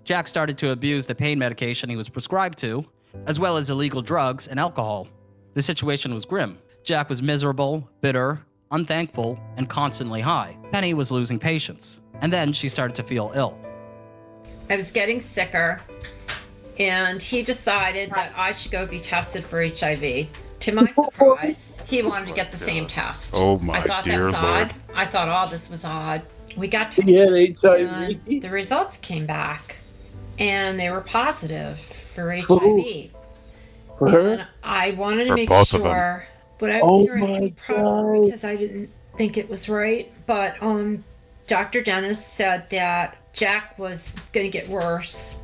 Jack started to abuse the pain medication he was prescribed to, as well as illegal drugs and alcohol. The situation was grim. Jack was miserable, bitter, unthankful, and constantly high. Penny was losing patience, and then she started to feel ill. I was getting sicker, and he decided that I should go be tested for HIV. To my surprise, he wanted to get the same test. Oh my I thought that dear was Lord. odd. I thought all this was odd. We got to HIV. the results came back, and they were positive for HIV. For her? And I wanted to For make both of them. sure what I was Oh hearing was my proper God. because I didn't think it was right. But Dr. Dennis said that Jack was going to get worse,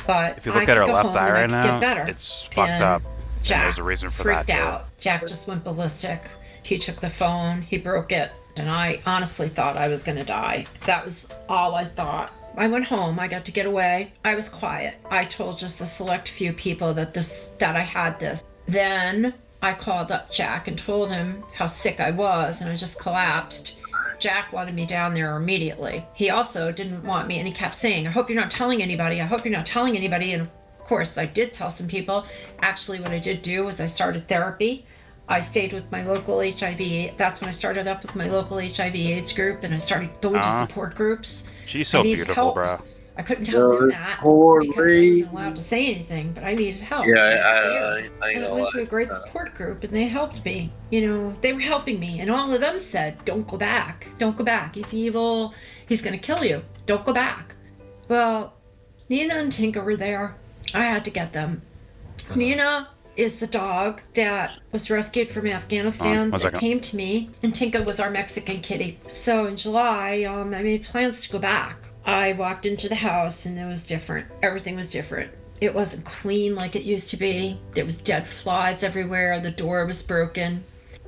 but If you look I at her could go left home eye and I right could now, get better. it's fucked And up. Jack And there's a reason for freaked that, too. out. Jack just went ballistic. He took the phone, he broke it, and I honestly thought I was going to die. That was all I thought. I went home. I got to get away. I was quiet. I told just a select few people that I had this. Then I called up Jack and told him how sick I was, and I just collapsed. Jack wanted me down there immediately. He also didn't want me, and he kept saying, I hope you're not telling anybody. I hope you're not telling anybody. And of course, I did tell some people. Actually, what I did do was I started therapy. I stayed with my local HIV. That's when I started up with my local HIV AIDS group, and I started going to support groups. She's so I needed beautiful, help. bro. I couldn't tell him that because I wasn't allowed to say anything, but I needed help. Yeah, I was scared. I And I know. went to a great support group, and they helped me. You know, they were helping me, and all of them said, don't go back. Don't go back. He's evil. He's going to kill you. Don't go back. Well, Nina and Tinka were there. I had to get them. Nina is the dog that was rescued from Afghanistan One that second. came to me, and Tinka was our Mexican kitty. So in July, I made plans to go back. I walked into the house and it was different. Everything was different. It wasn't clean like it used to be. There was dead flies everywhere. The door was broken.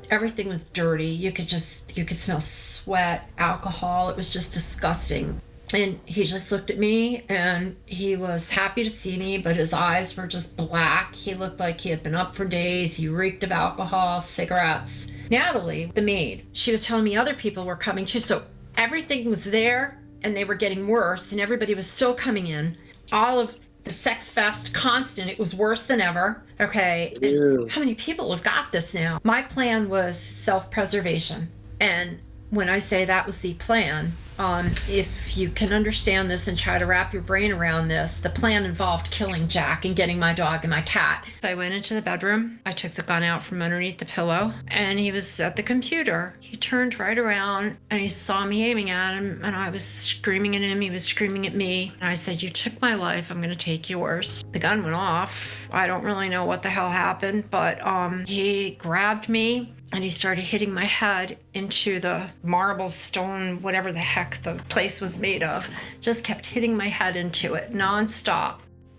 Everything was dirty. You could smell sweat, alcohol. It was just disgusting. And he just looked at me and he was happy to see me, but his eyes were just black. He looked like he had been up for days. He reeked of alcohol, cigarettes. Natalie, the maid, she was telling me other people were coming too. So everything was there and they were getting worse and everybody was still coming in. All of the sex fest constant, it was worse than ever. Okay. And how many people have got this now? My plan was self-preservation. And when I say that was the plan, If you can understand this and try to wrap your brain around this, the plan involved killing Jack and getting my dog and my cat. So I went into the bedroom. I took the gun out from underneath the pillow, and he was at the computer. He turned right around and he saw me aiming at him, and I was screaming at him. He was screaming at me. And I said, "You took my life. I'm going to take yours." The gun went off. I don't really know what the hell happened, but he grabbed me and he started hitting my head into the marble stone, whatever the heck the place was made of. Just kept hitting my head into it nonstop.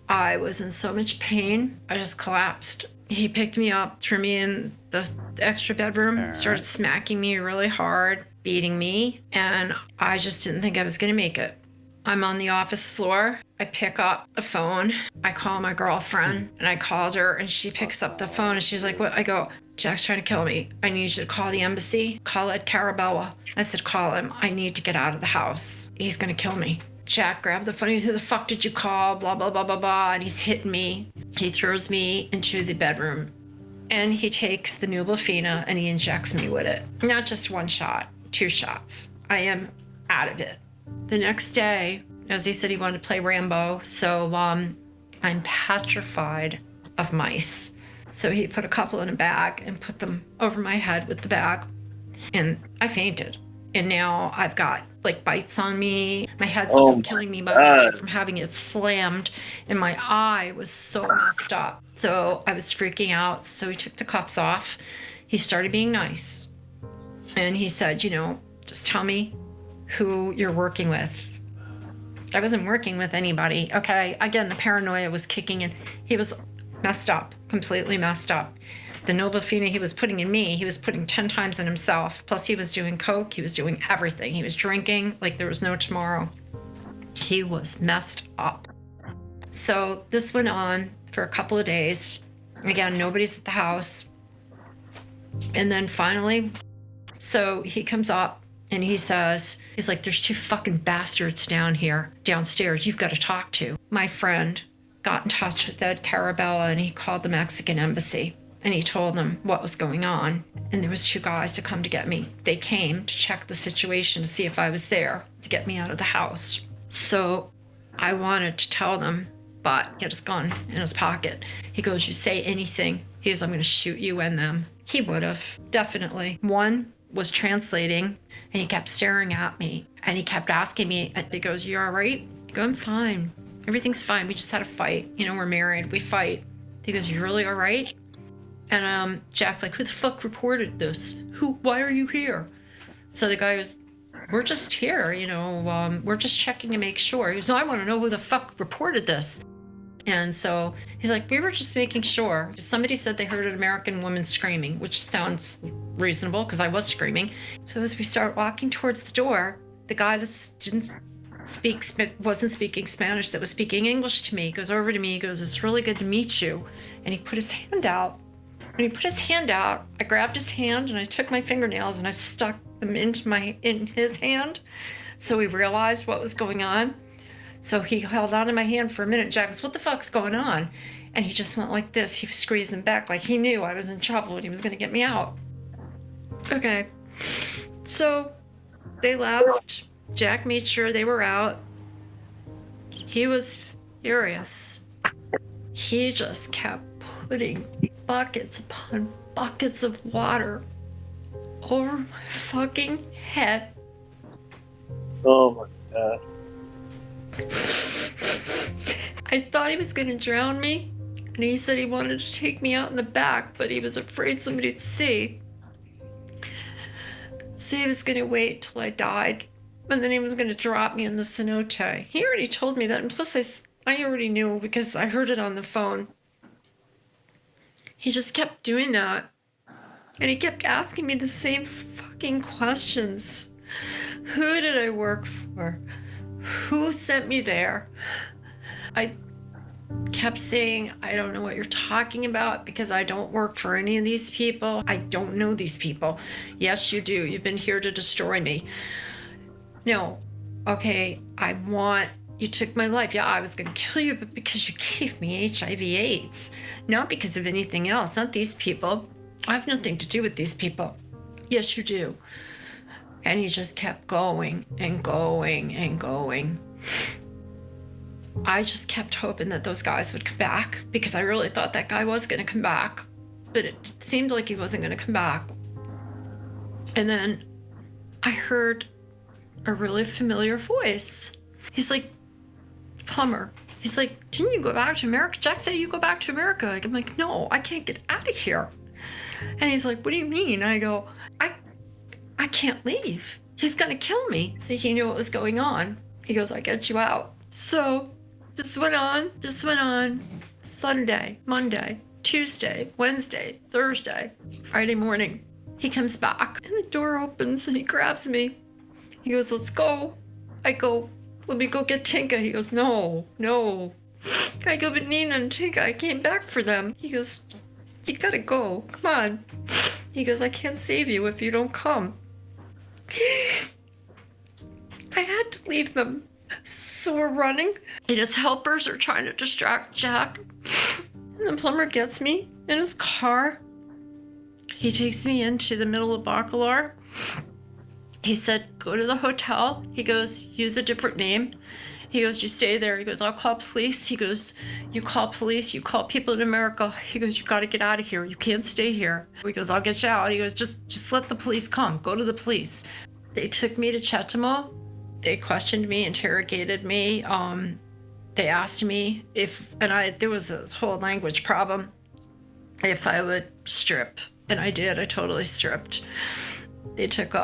I was in so much pain, I just collapsed. He picked me up, threw me in the extra bedroom, started smacking me really hard, beating me, and I just didn't think I was gonna make it. I'm on the office floor. I pick up the phone. I call my girlfriend, and I called her, and she picks up the phone, and she's like, "What?" I go, "Jack's trying to kill me. I need you to call the embassy. Call Ed Carabella." I said, "Call him. I need to get out of the house. He's gonna kill me." Jack grabbed the phone. He said, "Who the fuck did you call?" Blah, blah, blah, blah, blah. And he's hitting me. He throws me into the bedroom, and he takes the Nublafena and he injects me with it. Not just one shot, 2 shots. I am out of it. The next day, as he said, he wanted to play Rambo, so I'm petrified of mice. So he put a couple in a bag and put them over my head with the bag, and I fainted. And now I've got like bites on me. My head's still killing me from having it slammed, and my eye was so messed up. So I was freaking out. So he took the cuffs off. He started being nice, and he said, "Just tell me who you're working with." I wasn't working with anybody. Okay, again, the paranoia was kicking in. He was messed up, completely messed up. The Noblafina he was putting in me, he was putting 10 times in himself. Plus he was doing coke, he was doing everything. He was drinking like there was no tomorrow. He was messed up. So this went on for a couple of days. Again, nobody's at the house. And then finally, so he comes up and he says, he's like, "There's 2 fucking bastards downstairs you've got to talk to." My friend got in touch with Ed Carabella, and he called the Mexican embassy, and he told them what was going on. And there was 2 guys to come to get me. They came to check the situation to see if I was there to get me out of the house. So I wanted to tell them, but he had his gun in his pocket. He goes, "You say anything." He goes, "I'm going to shoot you and them." He would have, definitely. One was translating, and he kept staring at me, and he kept asking me, and he goes, "You all right?" I go, "I'm fine. Everything's fine. We just had a fight. We're married. We fight." He goes, "You really all right?" And Jack's like, "Who the fuck reported this? Why are you here?" So the guy goes, "We're just here, we're just checking to make sure." He goes, "No, I want to know who the fuck reported this." And so he's like, "We were just making sure. Somebody said they heard an American woman screaming," which sounds reasonable because I was screaming. So as we start walking towards the door, the guy that wasn't speaking Spanish, that was speaking English to me, goes over to me. He goes, "It's really good to meet you." And he put his hand out. When he put his hand out, I grabbed his hand and I took my fingernails and I stuck them in his hand. So we realized what was going on. So he held on to my hand for a minute. Jack goes, "What the fuck's going on?" And he just went like this. He squeezed them back like he knew I was in trouble and he was going to get me out. Okay. So they left. Jack made sure they were out. He was furious. He just kept putting buckets upon buckets of water over my fucking head. Oh my God. I thought he was going to drown me, and he said he wanted to take me out in the back, but he was afraid somebody'd see. So he was going to wait till I died, and then he was going to drop me in the cenote. He already told me that, and plus I already knew because I heard it on the phone. He just kept doing that, and he kept asking me the same fucking questions. Who did I work for? Who sent me there? I kept saying, "I don't know what you're talking about because I don't work for any of these people. I don't know these people." "Yes, you do. You've been here to destroy me." "No." "Okay, you took my life. Yeah, I was going to kill you, but because you gave me HIV/AIDS. Not because of anything else. Not these people. I have nothing to do with these people." "Yes, you do." And he just kept going and going and going. I just kept hoping that those guys would come back because I really thought that guy was going to come back. But it seemed like he wasn't going to come back. And then I heard a really familiar voice. He's like, Plumber. He's like, didn't you go back to America? Jack said you go back to America. I'm like, no, I can't get out of here. And he's like, what do you mean? I go, I can't leave. He's gonna kill me. So he knew what was going on. He goes, I'll get you out. So this went on. Sunday, Monday, Tuesday, Wednesday, Thursday, Friday morning. He comes back and the door opens and he grabs me. He goes, let's go. I go, let me go get Tinka. He goes, no. I go, but Nina and Tinka, I came back for them. He goes, you gotta go, come on. He goes, I can't save you if you don't come. I had to leave them. So we're running, and his helpers are trying to distract Jack. And the plumber gets me in his car. He takes me into the middle of Bacalar. He said, go to the hotel. He goes, use a different name. He goes, you stay there. He goes, I'll call police. He goes, you call police, you call people in America. He goes, you gotta get out of here. You can't stay here. He goes, I'll get you out. He goes, just let the police come. Go to the police. They took me to Chetamo. They questioned me, interrogated me. They asked me there was a whole language problem, if I would strip. And I did, I totally stripped. They took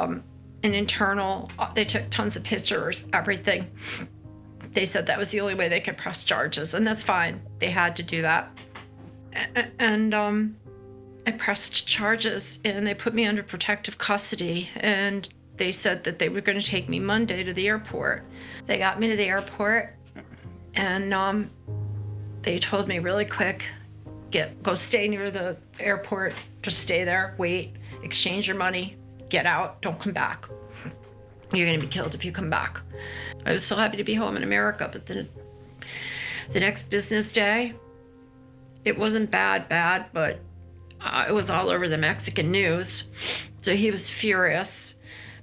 they took tons of pictures, everything. They said that was the only way they could press charges, and that's fine. They had to do that. And I pressed charges, and they put me under protective custody, and they said that they were going to take me Monday to the airport. They got me to the airport, and they told me really quick, go stay near the airport, just stay there, wait, exchange your money, get out, don't come back. You're going to be killed if you come back. I was so happy to be home in America, but then the next business day, it wasn't bad, but it was all over the Mexican news. So he was furious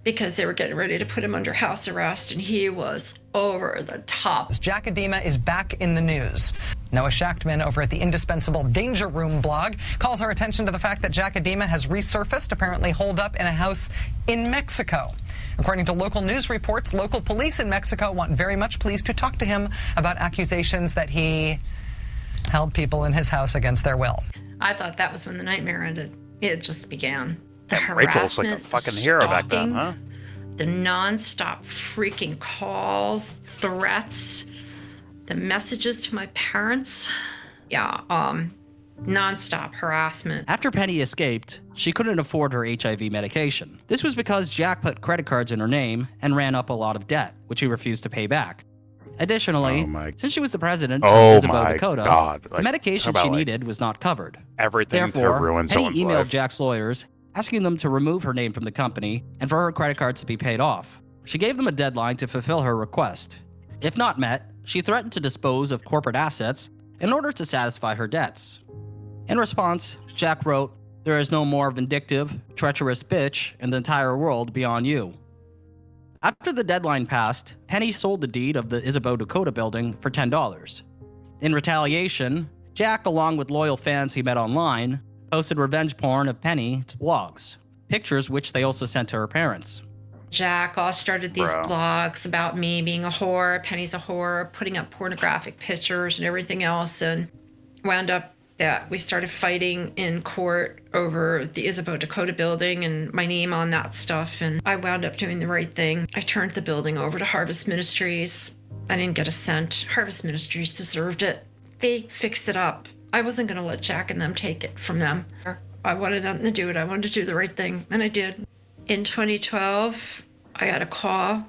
because they were getting ready to put him under house arrest, and he was over the top. Jack Edema is back in the news. Noah Shachtman over at the indispensable Danger Room blog calls our attention to the fact that Jack Edema has resurfaced, apparently holed up in a house in Mexico. According to local news reports, local police in Mexico want very much pleased to talk to him about accusations that he held people in his house against their will. I thought that was when the nightmare ended. It just began. The Rachel's like a fucking hero back then, huh? The non-stop freaking calls, threats, the messages to my parents. Yeah, non-stop harassment. After Penny escaped, she couldn't afford her HIV medication. This was because Jack put credit cards in her name and ran up a lot of debt, which he refused to pay back. Additionally, since she was the president of Isabeau, Dakota, the medication she needed was not covered. Everything to ruin someone's Penny emailed life. Jack's lawyers, asking them to remove her name from the company and for her credit cards to be paid off. She gave them a deadline to fulfill her request. If not met, she threatened to dispose of corporate assets in order to satisfy her debts. In response, Jack wrote, "There is no more vindictive, treacherous bitch in the entire world beyond you." After the deadline passed, Penny sold the deed of the Isabeau, Dakota building for $10. In retaliation, Jack, along with loyal fans he met online, posted revenge porn of Penny to blogs, pictures which they also sent to her parents. Jack all started these blogs about me being a whore, Penny's a whore, putting up pornographic pictures and everything else, and wound up that we started fighting in court over the Isabeau, Dakota building and my name on that stuff, and I wound up doing the right thing. I turned the building over to Harvest Ministries. I didn't get a cent. Harvest Ministries deserved it. They fixed it up. I wasn't going to let Jack and them take it from them. I wanted nothing to do with it. I wanted to do the right thing, and I did. In 2012, I got a call.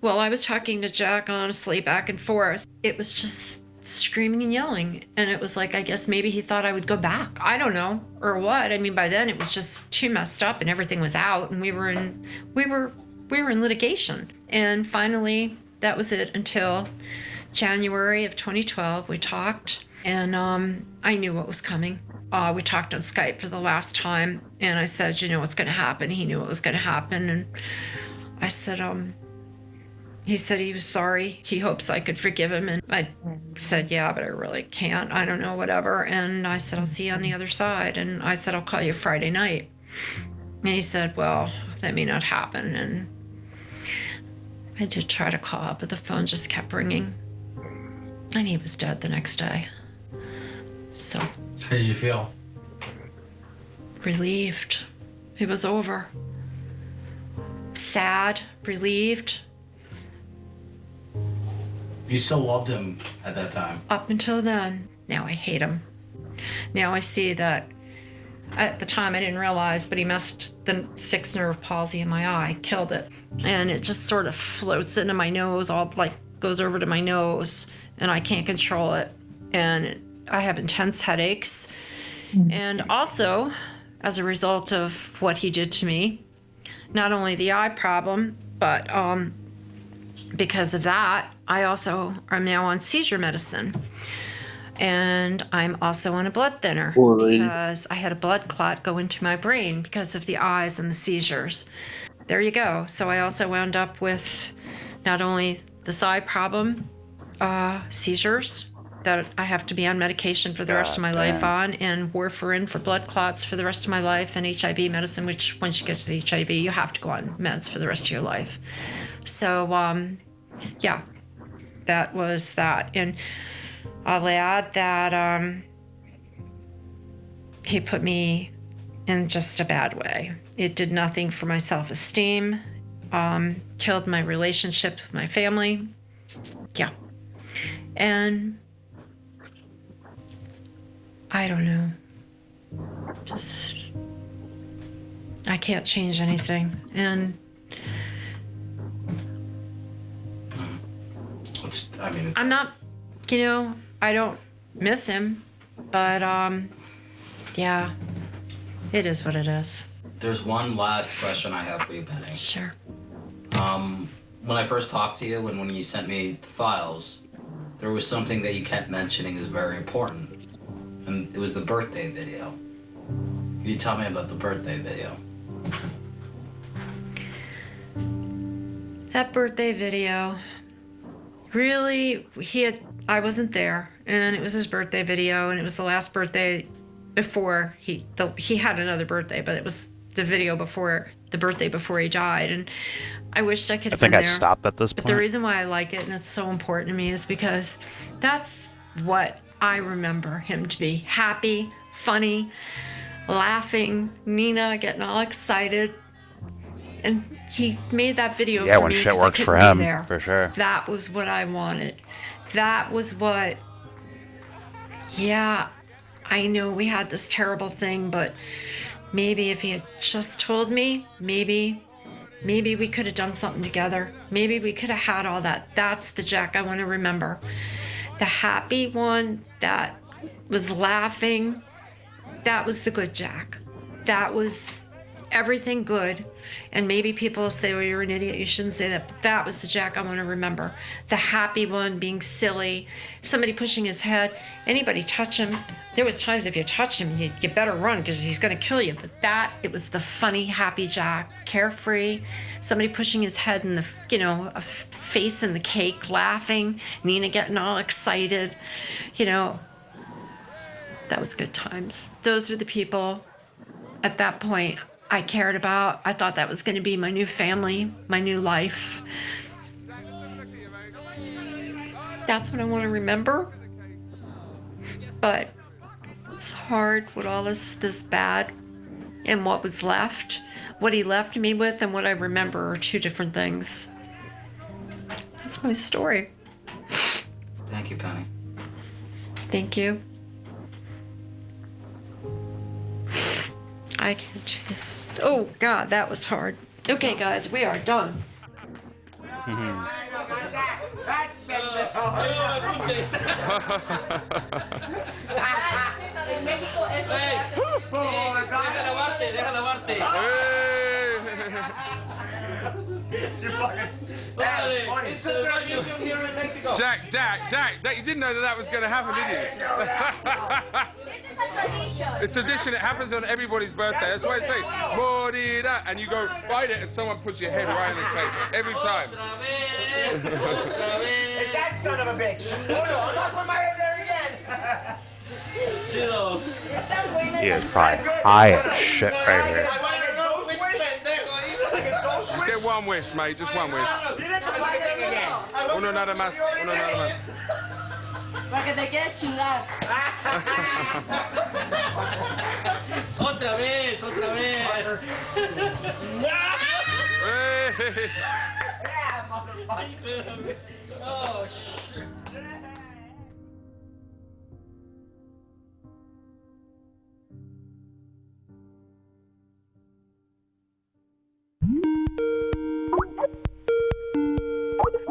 Well, I was talking to Jack honestly back and forth. It was just screaming and yelling, and it was like, I guess maybe he thought I would go back. I don't know, or what. I mean, by then it was just too messed up and everything was out, and we were in litigation. And finally, that was it until January of 2012. We talked, and I knew what was coming. We talked on Skype for the last time, and I said, you know what's going to happen. He knew what was going to happen, and I said, he said he was sorry. He hopes I could forgive him. And I said, yeah, but I really can't. I don't know, whatever. And I said, I'll see you on the other side. And I said, I'll call you Friday night. And he said, well, that may not happen. And I did try to call, but the phone just kept ringing. And he was dead the next day. So. How did you feel? Relieved. It was over. Sad, relieved. You still loved him at that time? Up until then. Now I hate him. Now I see that at the time I didn't realize, but he messed the 6th nerve palsy in my eye, killed it. And it just sort of floats into my nose, all like goes over to my nose, and I can't control it. And I have intense headaches. And also, as a result of what he did to me, not only the eye problem, but because of that, I also am now on seizure medicine. And I'm also on a blood thinner because I had a blood clot go into my brain because of the eyes and the seizures. There you go. So I also wound up with not only this eye problem, seizures that I have to be on medication for the rest of my life on, and warfarin for blood clots for the rest of my life, and HIV medicine, which once you get to the HIV, you have to go on meds for the rest of your life. So, yeah, that was that. And I'll add that he put me in just a bad way. It did nothing for my self-esteem, killed my relationship with my family. Yeah. And I don't know. Just, I can't change anything. And I'm not, I don't miss him, but yeah, it is what it is. There's one last question I have for you, Penny. Sure. When I first talked to you and when you sent me the files, there was something that you kept mentioning is very important, and it was the birthday video. Can you tell me about the birthday video? That birthday video, really, I wasn't there, and it was his birthday video, and it was the last birthday before he had another birthday, but it was the video before the birthday before he died, and I wished I could have been there. I think I stopped at this point. But the reason why I like it, and it's so important to me, is because that's what I remember him to be. Happy, funny, laughing, Nina getting all excited. And he made that video for me. Yeah, when shit works for him, for sure. That was what I wanted. That was what, yeah, I know we had this terrible thing, but maybe if he had just told me, maybe we could have done something together. Maybe we could have had all that. That's the Jack I want to remember. The happy one that was laughing, that was the good Jack. That was everything good. And maybe people will say, well, you're an idiot, you shouldn't say that. But that was the Jack I want to remember. The happy one, being silly, somebody pushing his head, anybody touch him. There was times if you touch him, you better run because he's going to kill you. But it was the funny, happy Jack, carefree, somebody pushing his head in the, a face in the cake, laughing, Nina getting all excited, that was good times. Those were the people at that point I cared about. I thought that was going to be my new family, my new life. That's what I want to remember. But it's hard with all this bad and what was left. What he left me with and what I remember are two different things. That's my story. Thank you, Penny. Thank you. I can't just. Oh, God, that was hard. Okay, guys, we are done. Jack, you didn't know that was going to happen, did you? It's tradition. It happens on everybody's birthday. That's why I say, morida, and you go bite it, and someone puts your head right in the face. Every time. It's that son of a bitch. Hold on, I'm not putting my head there again. He is probably high as shit right here. Just get one wish, mate. Just one wish. Uno nada más. Uno nada más. Para que te quedes chingar. Otra vez. Yeah, motherfucker. Oh, shit.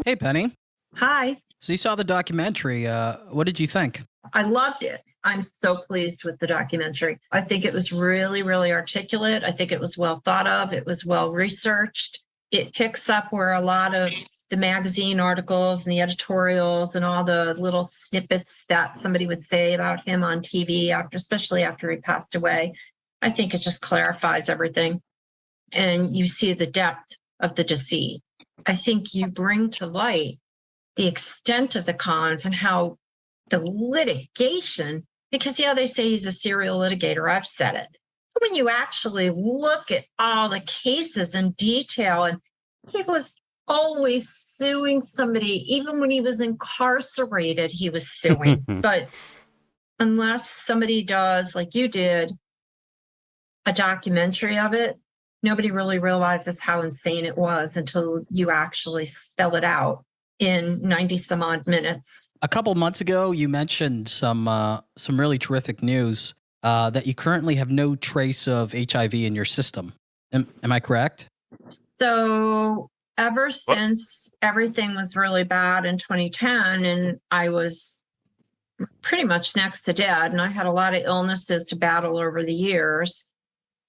Hey, Penny. Hi. So you saw the documentary. What did you think? I loved it. I'm so pleased with the documentary. I think it was really, really articulate. I think it was well thought of. It was well researched. It picks up where a lot of the magazine articles and the editorials and all the little snippets that somebody would say about him on TV, especially after he passed away. I think it just clarifies everything. And you see the depth of the deceit. I think you bring to light the extent of the cons and how the litigation, because they say he's a serial litigator. I've said it. But when you actually look at all the cases in detail, and he was always suing somebody, even when he was incarcerated, he was suing. But unless somebody does, like you did, a documentary of it, nobody really realizes how insane it was until you actually spell it out in 90 some odd minutes. A couple months ago, you mentioned some really terrific news that you currently have no trace of HIV in your system. Am I correct? So ever since everything was really bad in 2010, and I was pretty much next to dead, and I had a lot of illnesses to battle over the years,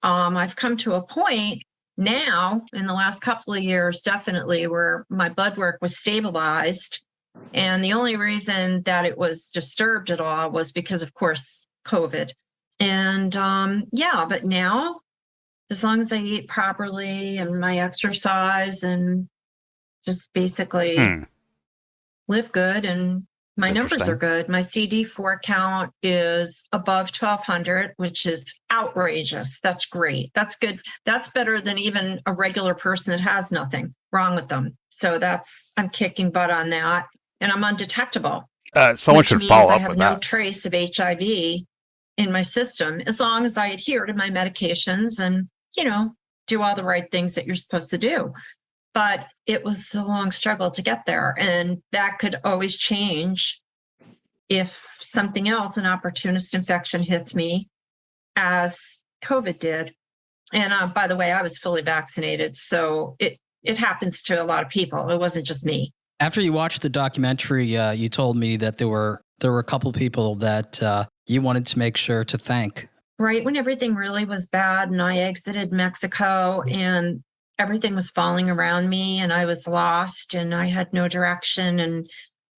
I've come to a point now in the last couple of years, definitely, where my blood work was stabilized. And the only reason that it was disturbed at all was because, of course, COVID. And but now, as long as I eat properly and my exercise and just basically live good, and my numbers are good. My CD4 count is above 1,200, which is outrageous. That's great. That's good. That's better than even a regular person that has nothing wrong with them. So I'm kicking butt on that. And I'm undetectable. Someone should follow up I have with no that. trace of HIV in my system, as long as I adhere to my medications and, do all the right things that you're supposed to do. But it was a long struggle to get there. And that could always change if something else, an opportunist infection, hits me, as COVID did. And by the way, I was fully vaccinated. So it happens to a lot of people. It wasn't just me. After you watched the documentary, you told me that there were a couple people that you wanted to make sure to thank. Right when everything really was bad and I exited Mexico and everything was falling around me and I was lost and I had no direction, and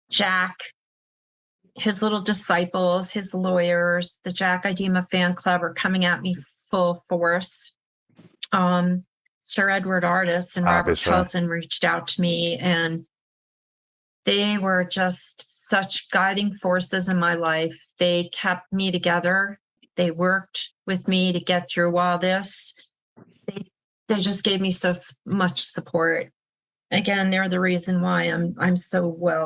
Jack, his little disciples, his lawyers, the Jack Idema fan club are coming at me full force. Sir Edward Artis and Robert Pelton reached out to me, and they were just such guiding forces in my life. They kept me together. They worked with me to get through all this. They just gave me so much support. Again, they're the reason why I'm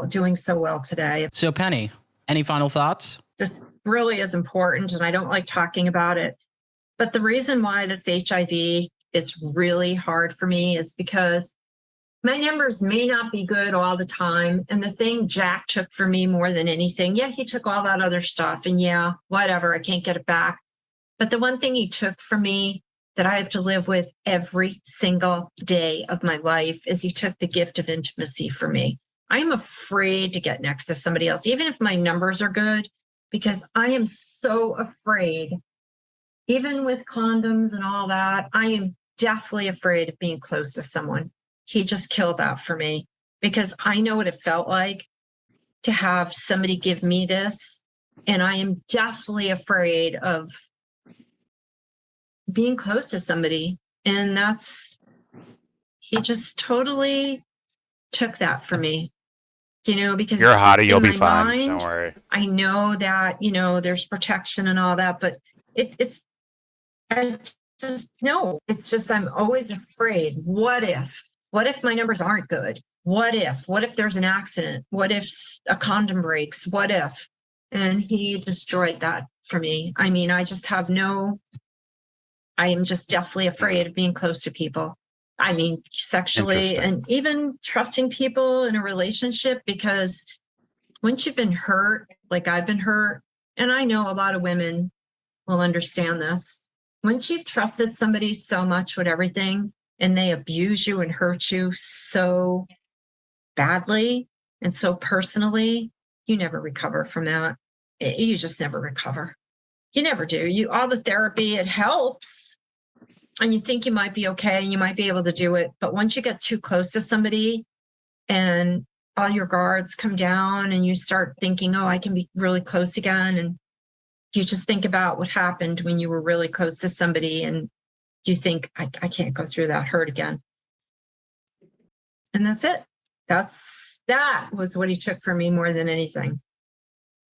doing so well today. So Penny, any final thoughts? This really is important, and I don't like talking about it. But the reason why this HIV is really hard for me is because my numbers may not be good all the time. And the thing Jack took for me more than anything, he took all that other stuff, and whatever, I can't get it back. But the one thing he took from me that I have to live with every single day of my life is he took the gift of intimacy for me. I'm afraid to get next to somebody else, even if my numbers are good, because I am so afraid, even with condoms and all that, I am deathly afraid of being close to someone. He just killed that for me, because I know what it felt like to have somebody give me this And I am deathly afraid of being close to somebody. And he just totally took that from me, because You're a hottie. You'll in be my fine. mind, Don't worry. I know that, there's protection and all that, but I just, no, it's just, I'm always afraid. What if my numbers aren't good? What if there's an accident? What if a condom breaks? What if? And he destroyed that for me. I mean, I am just deathly afraid of being close to people. I mean, sexually and even trusting people in a relationship, because once you've been hurt, like I've been hurt, and I know a lot of women will understand this. Once you've trusted somebody so much with everything and they abuse you and hurt you so badly and so personally, you never recover from that. You just never recover. You never do. All the therapy, it helps. And you think you might be okay and you might be able to do it. But once you get too close to somebody and all your guards come down and you start thinking, oh, I can be really close again. And you just think about what happened when you were really close to somebody and you think, I can't go through that hurt again. And that's it. That was what he took from me more than anything.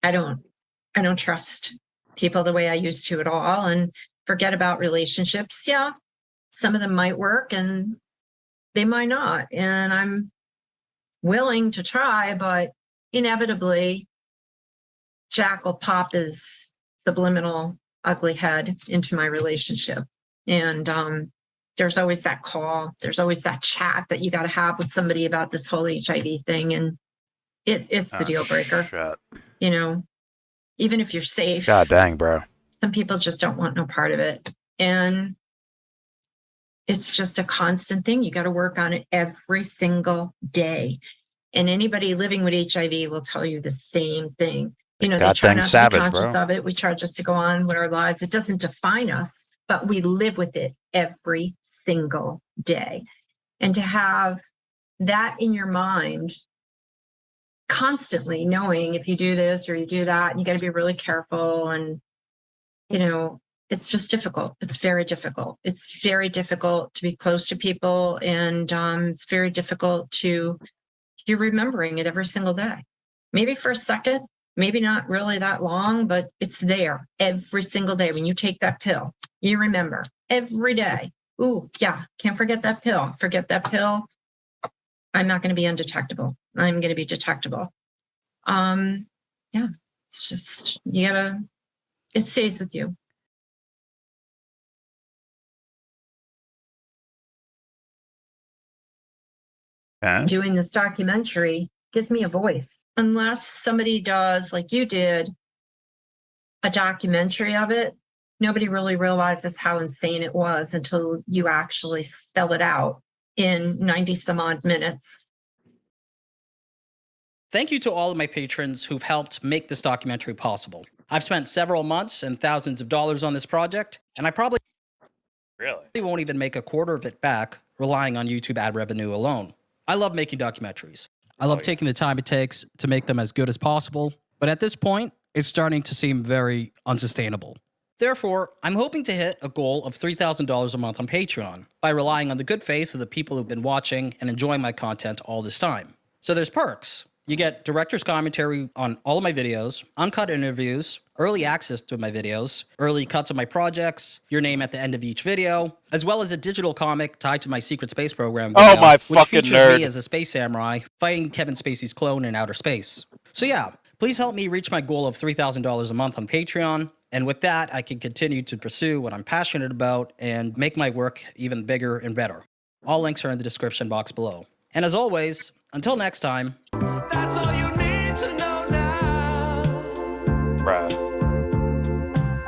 I don't trust people the way I used to at all, and forget about relationships. Yeah, some of them might work and they might not. And I'm willing to try, but inevitably Jack will pop his subliminal ugly head into my relationship. And there's always that call, there's always that chat that you got to have with somebody about this whole HIV thing. And it's the deal breaker. Shit. Even if you're safe. God dang, bro. Some people just don't want no part of it. And it's just a constant thing. You got to work on it every single day. And anybody living with HIV will tell you the same thing. They try not to be conscious of it. We try just to go on with our lives. It doesn't define us, but we live with it every single day. And to have that in your mind constantly, knowing if you do this or you do that, and you got to be really careful. And, it's just difficult. It's very difficult. It's very difficult to be close to people. And it's very difficult to you're remembering it every single day. Maybe for a second, maybe not really that long, but it's there every single day. When you take that pill, you remember every day. Ooh, yeah, can't forget that pill. Forget that pill. I'm not going to be undetectable. I'm going to be detectable. Yeah, it's just, it stays with you. Doing this documentary gives me a voice. Unless somebody does, like you did, a documentary of it, nobody really realizes how insane it was until you actually spell it out in 90 some odd minutes. Thank you to all of my patrons who've helped make this documentary possible. I've spent several months and thousands of dollars on this project, and I probably won't even make a quarter of it back relying on YouTube ad revenue alone. I love making documentaries. I love taking the time it takes to make them as good as possible, but at this point, it's starting to seem very unsustainable. Therefore, I'm hoping to hit a goal of $3,000 a month on Patreon by relying on the good faith of the people who've been watching and enjoying my content all this time. So there's perks. You get director's commentary on all of my videos, uncut interviews, early access to my videos, early cuts of my projects, your name at the end of each video, as well as a digital comic tied to my secret space program video, my which fucking features nerd. me as a space samurai fighting Kevin Spacey's clone in outer space. So yeah, please help me reach my goal of $3,000 a month on Patreon, and with that, I can continue to pursue what I'm passionate about and make my work even bigger and better. All links are in the description box below. And as always, until next time, that's all you need to know now. Bruh.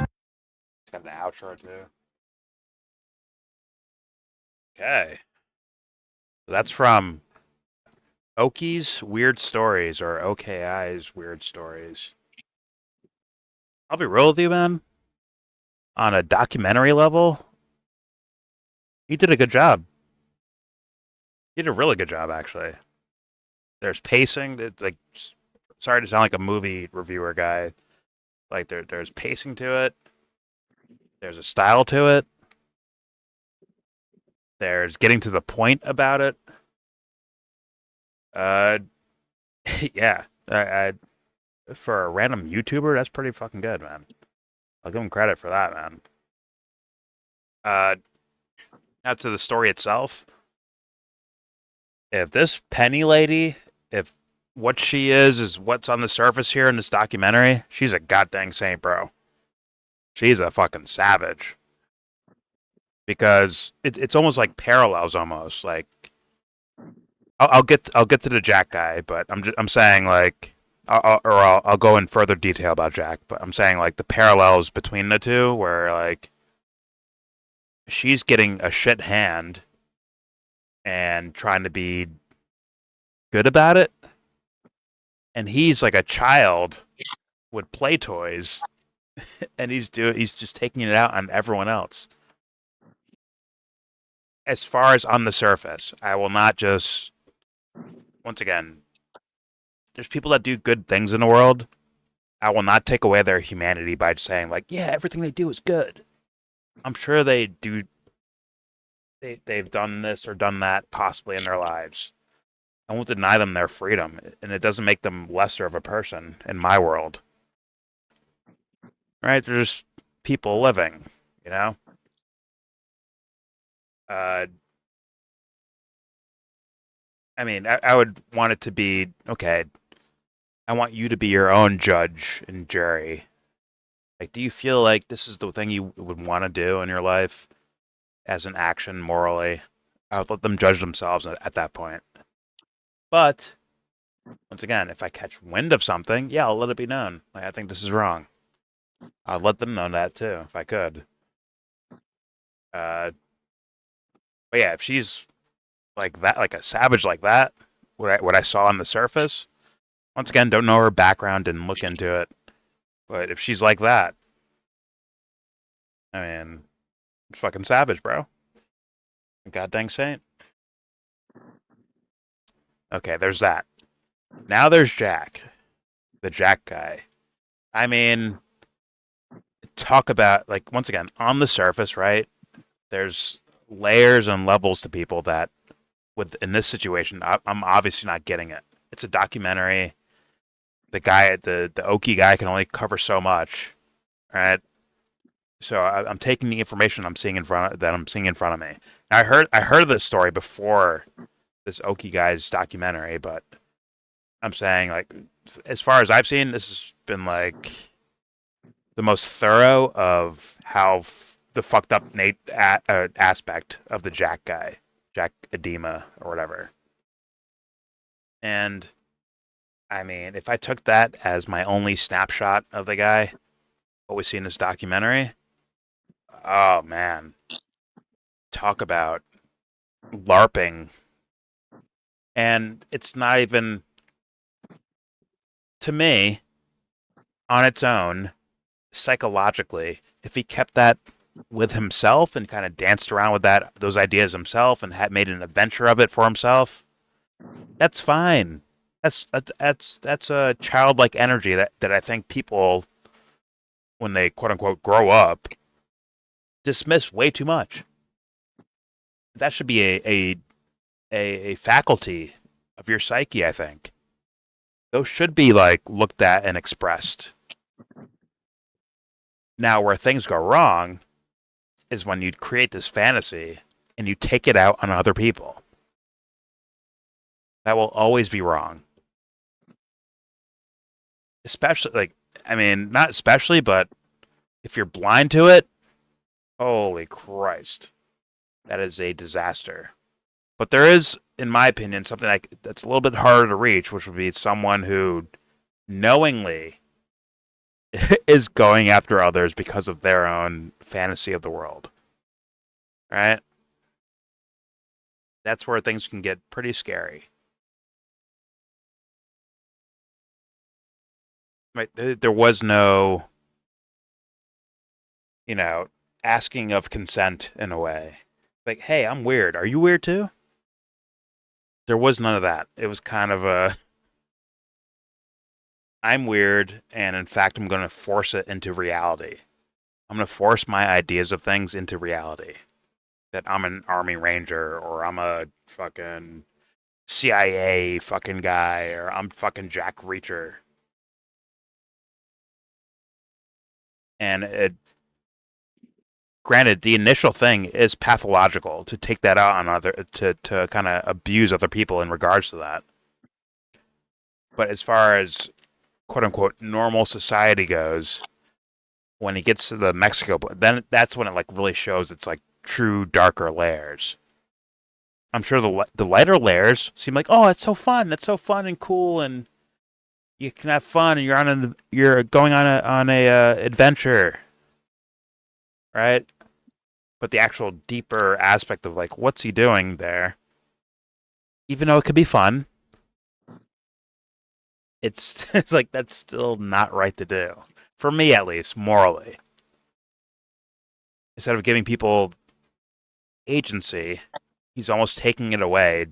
It's got an outro too. Okay. So that's from Oki's Weird Stories, or OKI's Weird Stories. I'll be real with you, man. On a documentary level, he did a good job. He did a really good job, actually. There's pacing. Sorry to sound like a movie reviewer guy. Like there's pacing to it. There's a style to it. There's getting to the point about it. Yeah. For a random YouTuber, that's pretty fucking good, man. I'll give him credit for that, man. Now to the story itself. If this Penny lady, if what she is what's on the surface here in this documentary, she's a goddamn saint, bro. She's a fucking savage. Because it's almost like parallels, almost like I'll get to the Jack guy, but I'm saying like I'll go in further detail about Jack, but I'm saying like the parallels between the two, where like she's getting a shit hand and trying to be good about it, and he's like a child with play toys, and he's just taking it out on everyone else. As far as on the surface, I will not just, once again, there's people that do good things in the world. I will not take away their humanity by saying like, yeah, everything they do is good. I'm sure they do. They've done this or done that possibly in their lives. I won't deny them their freedom, and it doesn't make them lesser of a person in my world. Right? They're just people living, you know? I mean, I would want it to be, okay, I want you to be your own judge and jury. Like, do you feel like this is the thing you would want to do in your life as an action morally? I would let them judge themselves at that point. But, once again, if I catch wind of something, yeah, I'll let it be known. Like, I think this is wrong. I'd let them know that too, if I could. But yeah, if she's like that, like a savage like that, what I saw on the surface, once again, don't know her background, didn't look into it. But if she's like that, I mean, it's fucking savage, bro. God dang saint. Okay, there's that. Now there's Jack. The Jack guy. I mean, talk about, like, once again, on the surface, right? There's layers and levels to people that, in this situation, I'm obviously not getting it. It's a documentary. The guy, the Okie guy, can only cover so much, right? So I'm taking the information I'm seeing in front of me. Now, I heard this story before this Okie guy's documentary, but I'm saying, like, as far as I've seen, this has been like the most thorough of how the fucked up aspect of the Jack guy, Jack Edema or whatever. And I mean, if I took that as my only snapshot of the guy, what we see in this documentary, oh man, talk about LARPing. And it's not even, to me, on its own, psychologically, if he kept that with himself and kind of danced around with those ideas himself and had made an adventure of it for himself, that's fine. That's a childlike energy that I think people, when they quote unquote grow up, dismiss way too much. That should be a faculty of your psyche, I think. Those should be like looked at and expressed. Now, where things go wrong is when you create this fantasy and you take it out on other people. That will always be wrong. Especially, like, I mean, not especially, but if you're blind to it, holy Christ, that is a disaster. But there is, in my opinion, something that's a little bit harder to reach, which would be someone who knowingly is going after others because of their own fantasy of the world. Right? That's where things can get pretty scary. Right? There was no, asking of consent in a way. Like, hey, I'm weird. Are you weird too? There was none of that. It was kind of I'm weird, and in fact, I'm going to force it into reality. I'm going to force my ideas of things into reality. That I'm an Army Ranger, or I'm a fucking CIA fucking guy, or I'm fucking Jack Reacher. And granted, the initial thing is pathological to take that out on to kind of abuse other people in regards to that. But as far as quote unquote normal society goes, when he gets to the Mexico, then that's when it like really shows its like true darker layers. I'm sure the lighter layers seem like, oh, it's so fun, and cool, and you can have fun, and you're going on a adventure, right? But the actual deeper aspect of like what's he doing there, even though it could be fun, it's like that's still not right to do, for me at least, morally. Instead of giving people agency, he's almost taking it away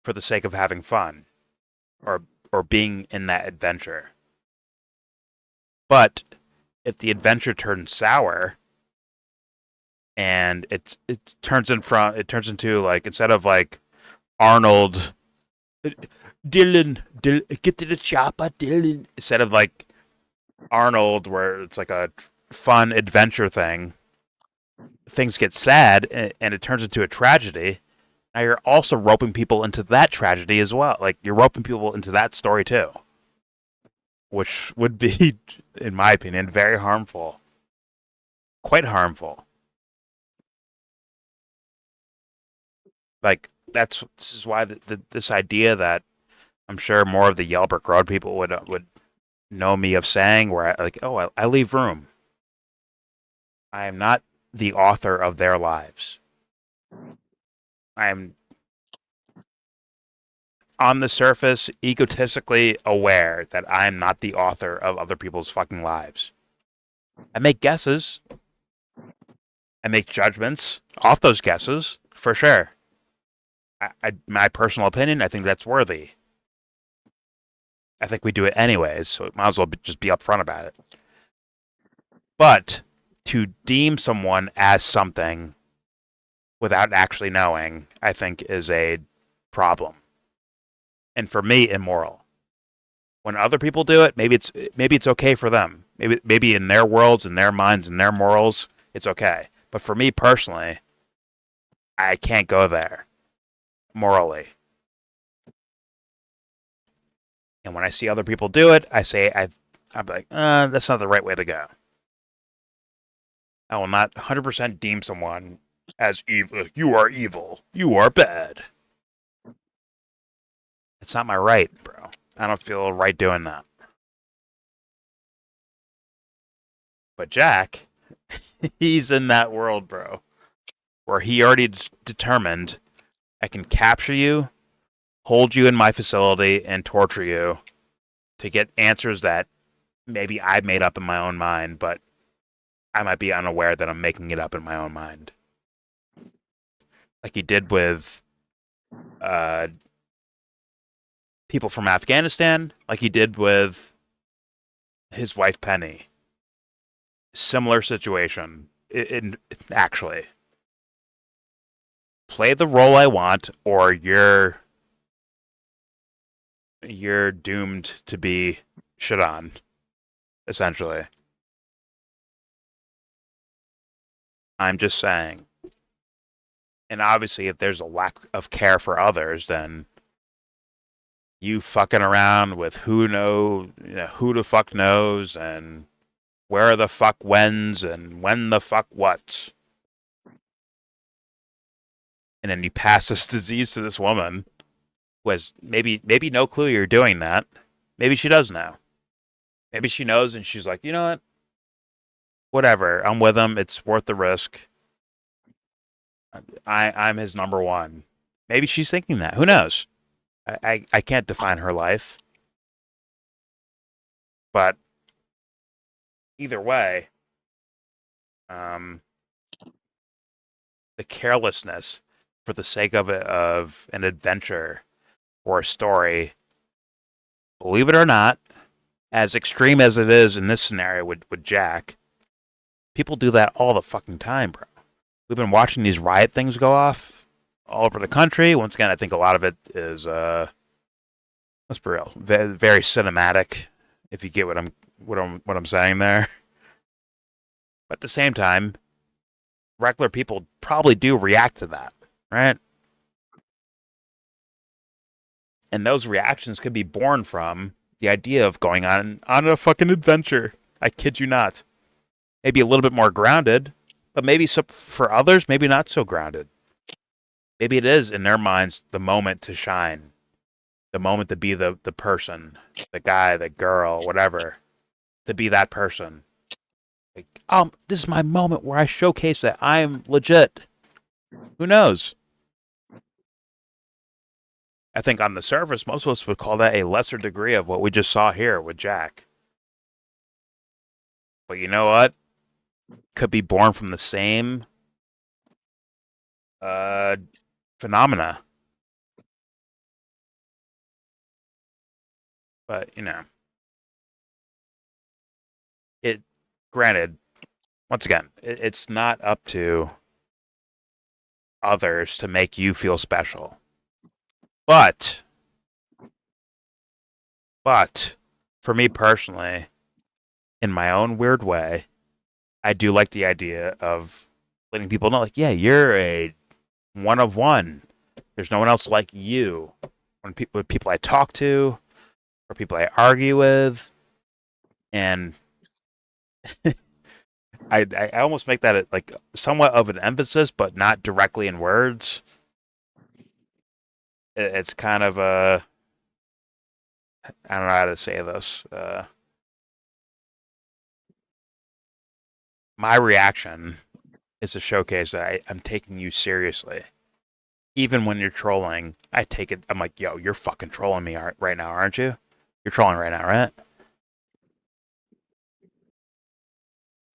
for the sake of having fun, or being in that adventure. But if the adventure turns sour, and it turns into like, instead of like Arnold, Dylan, get to the chopper, Dylan. Instead of like Arnold, where it's like a fun adventure thing, things get sad and it turns into a tragedy. Now you're also roping people into that tragedy as well. Like, you're roping people into that story too, which would be, in my opinion, very harmful. Quite harmful. Like, this is why this idea that I'm sure more of the Yelbrick Road people would know me of saying, where I leave room. I am not the author of their lives. I'm on the surface egotistically aware that I'm not the author of other people's fucking lives. I make guesses. I make judgments off those guesses, for sure. My personal opinion, I think that's worthy. I think we do it anyways, so it might as well just be upfront about it. But to deem someone as something without actually knowing, I think is a problem. And for me, immoral. When other people do it, maybe it's okay for them. Maybe in their worlds, in their minds, in their morals, it's okay. But for me personally, I can't go there morally. And when I see other people do it, I'm like, that's not the right way to go. I will not 100% deem someone as evil. You are evil. You are bad. It's not my right, bro. I don't feel right doing that. But Jack, he's in that world, bro, where he already determined, I can capture you, hold you in my facility, and torture you to get answers that maybe I made up in my own mind, but I might be unaware that I'm making it up in my own mind. Like he did with people from Afghanistan, like he did with his wife Penny. Similar situation, actually. Play the role I want, or you're doomed to be shit on, essentially. I'm just saying. And obviously, if there's a lack of care for others, then you fucking around with who the fuck knows, and where the fuck whens, and when the fuck what's. And then you pass this disease to this woman who has maybe no clue you're doing that. Maybe she does know. Maybe she knows and she's like, you know what? Whatever. I'm with him. It's worth the risk. I'm his number one. Maybe she's thinking that. Who knows? I can't define her life. But either way, the carelessness for the sake of an adventure or a story, believe it or not, as extreme as it is in this scenario with Jack, people do that all the fucking time, bro. We've been watching these riot things go off all over the country. Once again, I think a lot of it is, let's be real, very cinematic. If you get what I'm saying there. But at the same time, regular people probably do react to that, right? And those reactions could be born from the idea of going on a fucking adventure. I kid you not. Maybe a little bit more grounded, but maybe for others, maybe not so grounded. Maybe it is, in their minds, the moment to shine. The moment to be the person, the guy, the girl, whatever. To be that person. Like, this is my moment where I showcase that I'm legit. Who knows? I think on the surface, most of us would call that a lesser degree of what we just saw here with Jack. But you know what? Could be born from the same phenomena. But, granted, once again, it's not up to others to make you feel special. But, for me personally, in my own weird way, I do like the idea of letting people know, like, yeah, you're a one of one. There's no one else like you. With people I talk to, or people I argue with, and I almost make that like somewhat of an emphasis, but not directly in words. It's kind of a, I don't know how to say this. My reaction is to showcase that I'm taking you seriously. Even when you're trolling, I take it. I'm like, yo, you're fucking trolling me right now, aren't you? You're trolling right now, right?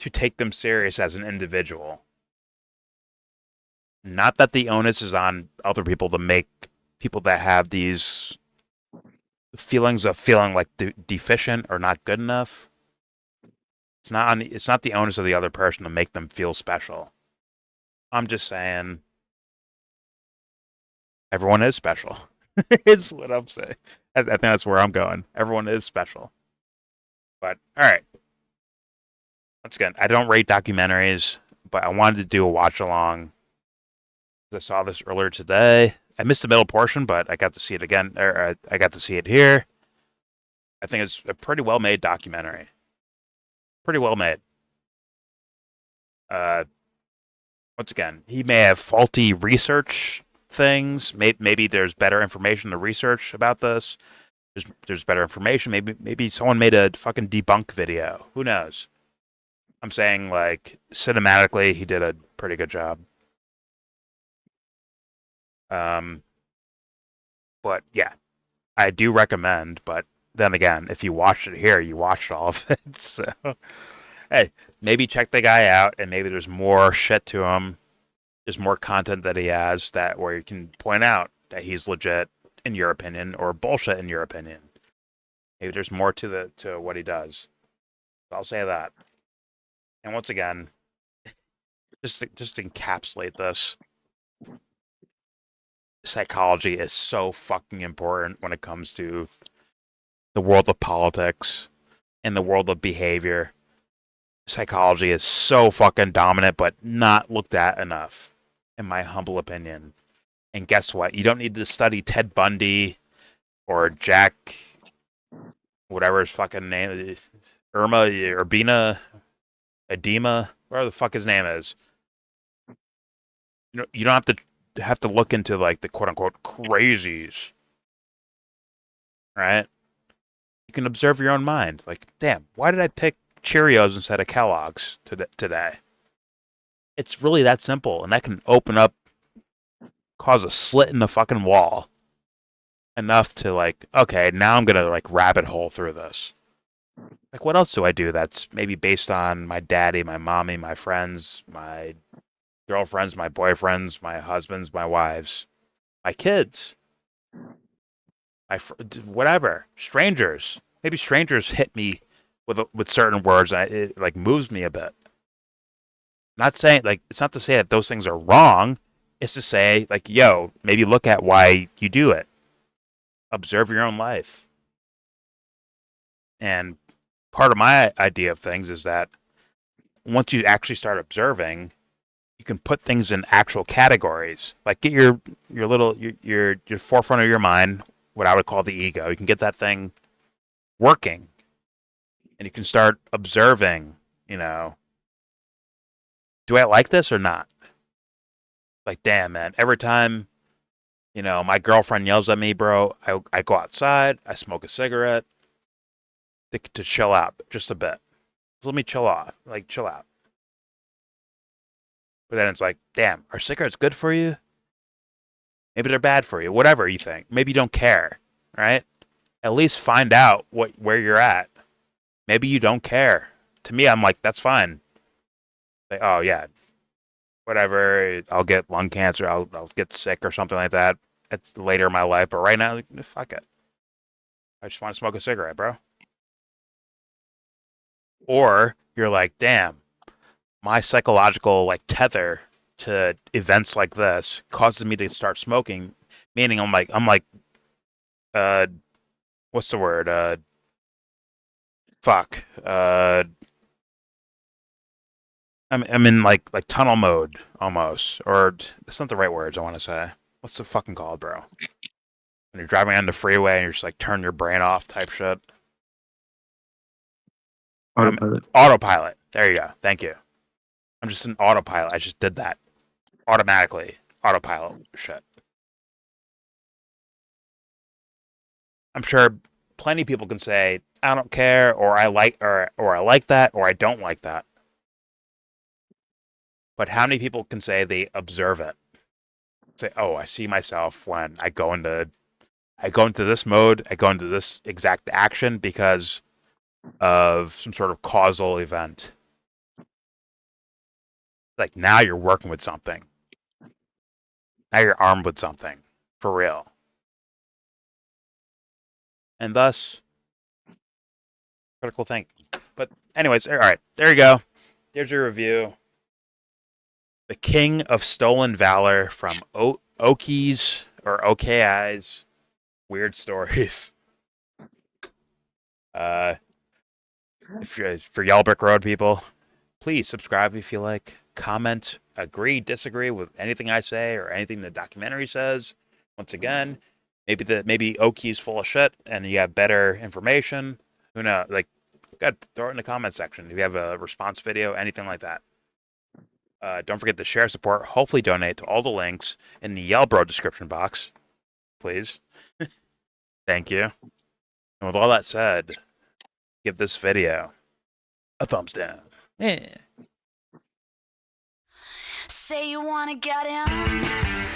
To take them serious as an individual. Not that the onus is on other people to make people that have these feelings of feeling like deficient or not good enough. It's not the onus of the other person to make them feel special. I'm just saying everyone is special. Is what I'm saying. I think that's where I'm going. Everyone is special. But all right. Once again, I don't rate documentaries, but I wanted to do a watch along. I saw this earlier today. I missed the middle portion, but I got to see it again. I got to see it here. I think it's a pretty well made documentary. Pretty well made. Once again, he may have faulty research things. Maybe there's better information to research about this. There's better information. Maybe someone made a fucking debunk video. Who knows? I'm saying, like, cinematically, he did a pretty good job. But yeah, I do recommend. But then again, if you watched it here, you watched all of it. So, hey, maybe check the guy out, and maybe there's more shit to him. There's more content that he has where you can point out that he's legit in your opinion, or bullshit in your opinion. Maybe there's more to what he does. So I'll say that. And once again, just encapsulate this. Psychology is so fucking important when it comes to the world of politics and the world of behavior. Psychology is so fucking dominant, but not looked at enough, in my humble opinion. And guess what? You don't need to study Ted Bundy or Jack, whatever his fucking name is, Edema, whatever the fuck his name is. You don't have to look into, like, the quote unquote crazies, right? You can observe your own mind. Like, damn, why did I pick Cheerios instead of Kellogg's today? It's really that simple, and that can cause a slit in the fucking wall enough to, like, okay, now I'm gonna, like, rabbit hole through this. Like, what else do I do that's maybe based on my daddy, my mommy, my friends, my girlfriends, my boyfriends, my husbands, my wives, my kids, whatever, strangers? Maybe strangers hit me with certain words, and it like moves me a bit. Not saying like it's not to say that those things are wrong. It's to say like, yo, maybe look at why you do it. Observe your own life. And part of my idea of things is that once you actually start observing, you can put things in actual categories. Like get your little your forefront of your mind, what I would call the ego. You can get that thing working, and you can start observing. You know, do I like this or not? Like, damn, man. Every time, you know, my girlfriend yells at me, bro, I go outside, I smoke a cigarette to chill out just a bit. Just let me chill off, like chill out. But then it's like, damn, are cigarettes good for you? Maybe they're bad for you. Whatever you think. Maybe you don't care, right? At least find out where you're at. Maybe you don't care. To me, I'm like, that's fine. Like, oh yeah, whatever. I'll get lung cancer. I'll get sick or something like that. It's later in my life. But right now, like, fuck it. I just want to smoke a cigarette, bro. Or you're like, damn, my psychological like tether to events like this causes me to start smoking. Meaning, I'm like, what's the word? Fuck. I'm in like tunnel mode almost, or that's not the right words I want to say. What's the fucking called, bro? When you're driving on the freeway and you're just like turn your brain off type shit. Autopilot. There you go. Thank you. I'm just in autopilot. I just did that automatically. Autopilot shit. I'm sure plenty of people can say I don't care, or I like, or I like that, or I don't like that. But how many people can say they observe it? Say, oh, I see myself when I go into this mode, I go into this exact action because of some sort of causal event. Like now you're working with something. Now you're armed with something. For real. And thus, critical thinking. But anyways, all right, there you go. There's your review. The King of Stolen Valor from Oki's or OKI's Weird Stories. If you're for YellBro Road people, please subscribe if you like. Comment, agree, disagree with anything I say or anything the documentary says. Once again, maybe Oki's full of shit and you have better information. Who knows? Like, God, throw it in the comment section if you have a response video, anything like that. Don't forget to share, support, hopefully donate to all the links in the YellBro description box, please. Thank you. And with all that said, give this video a thumbs down. Yeah. Say you wanna get in.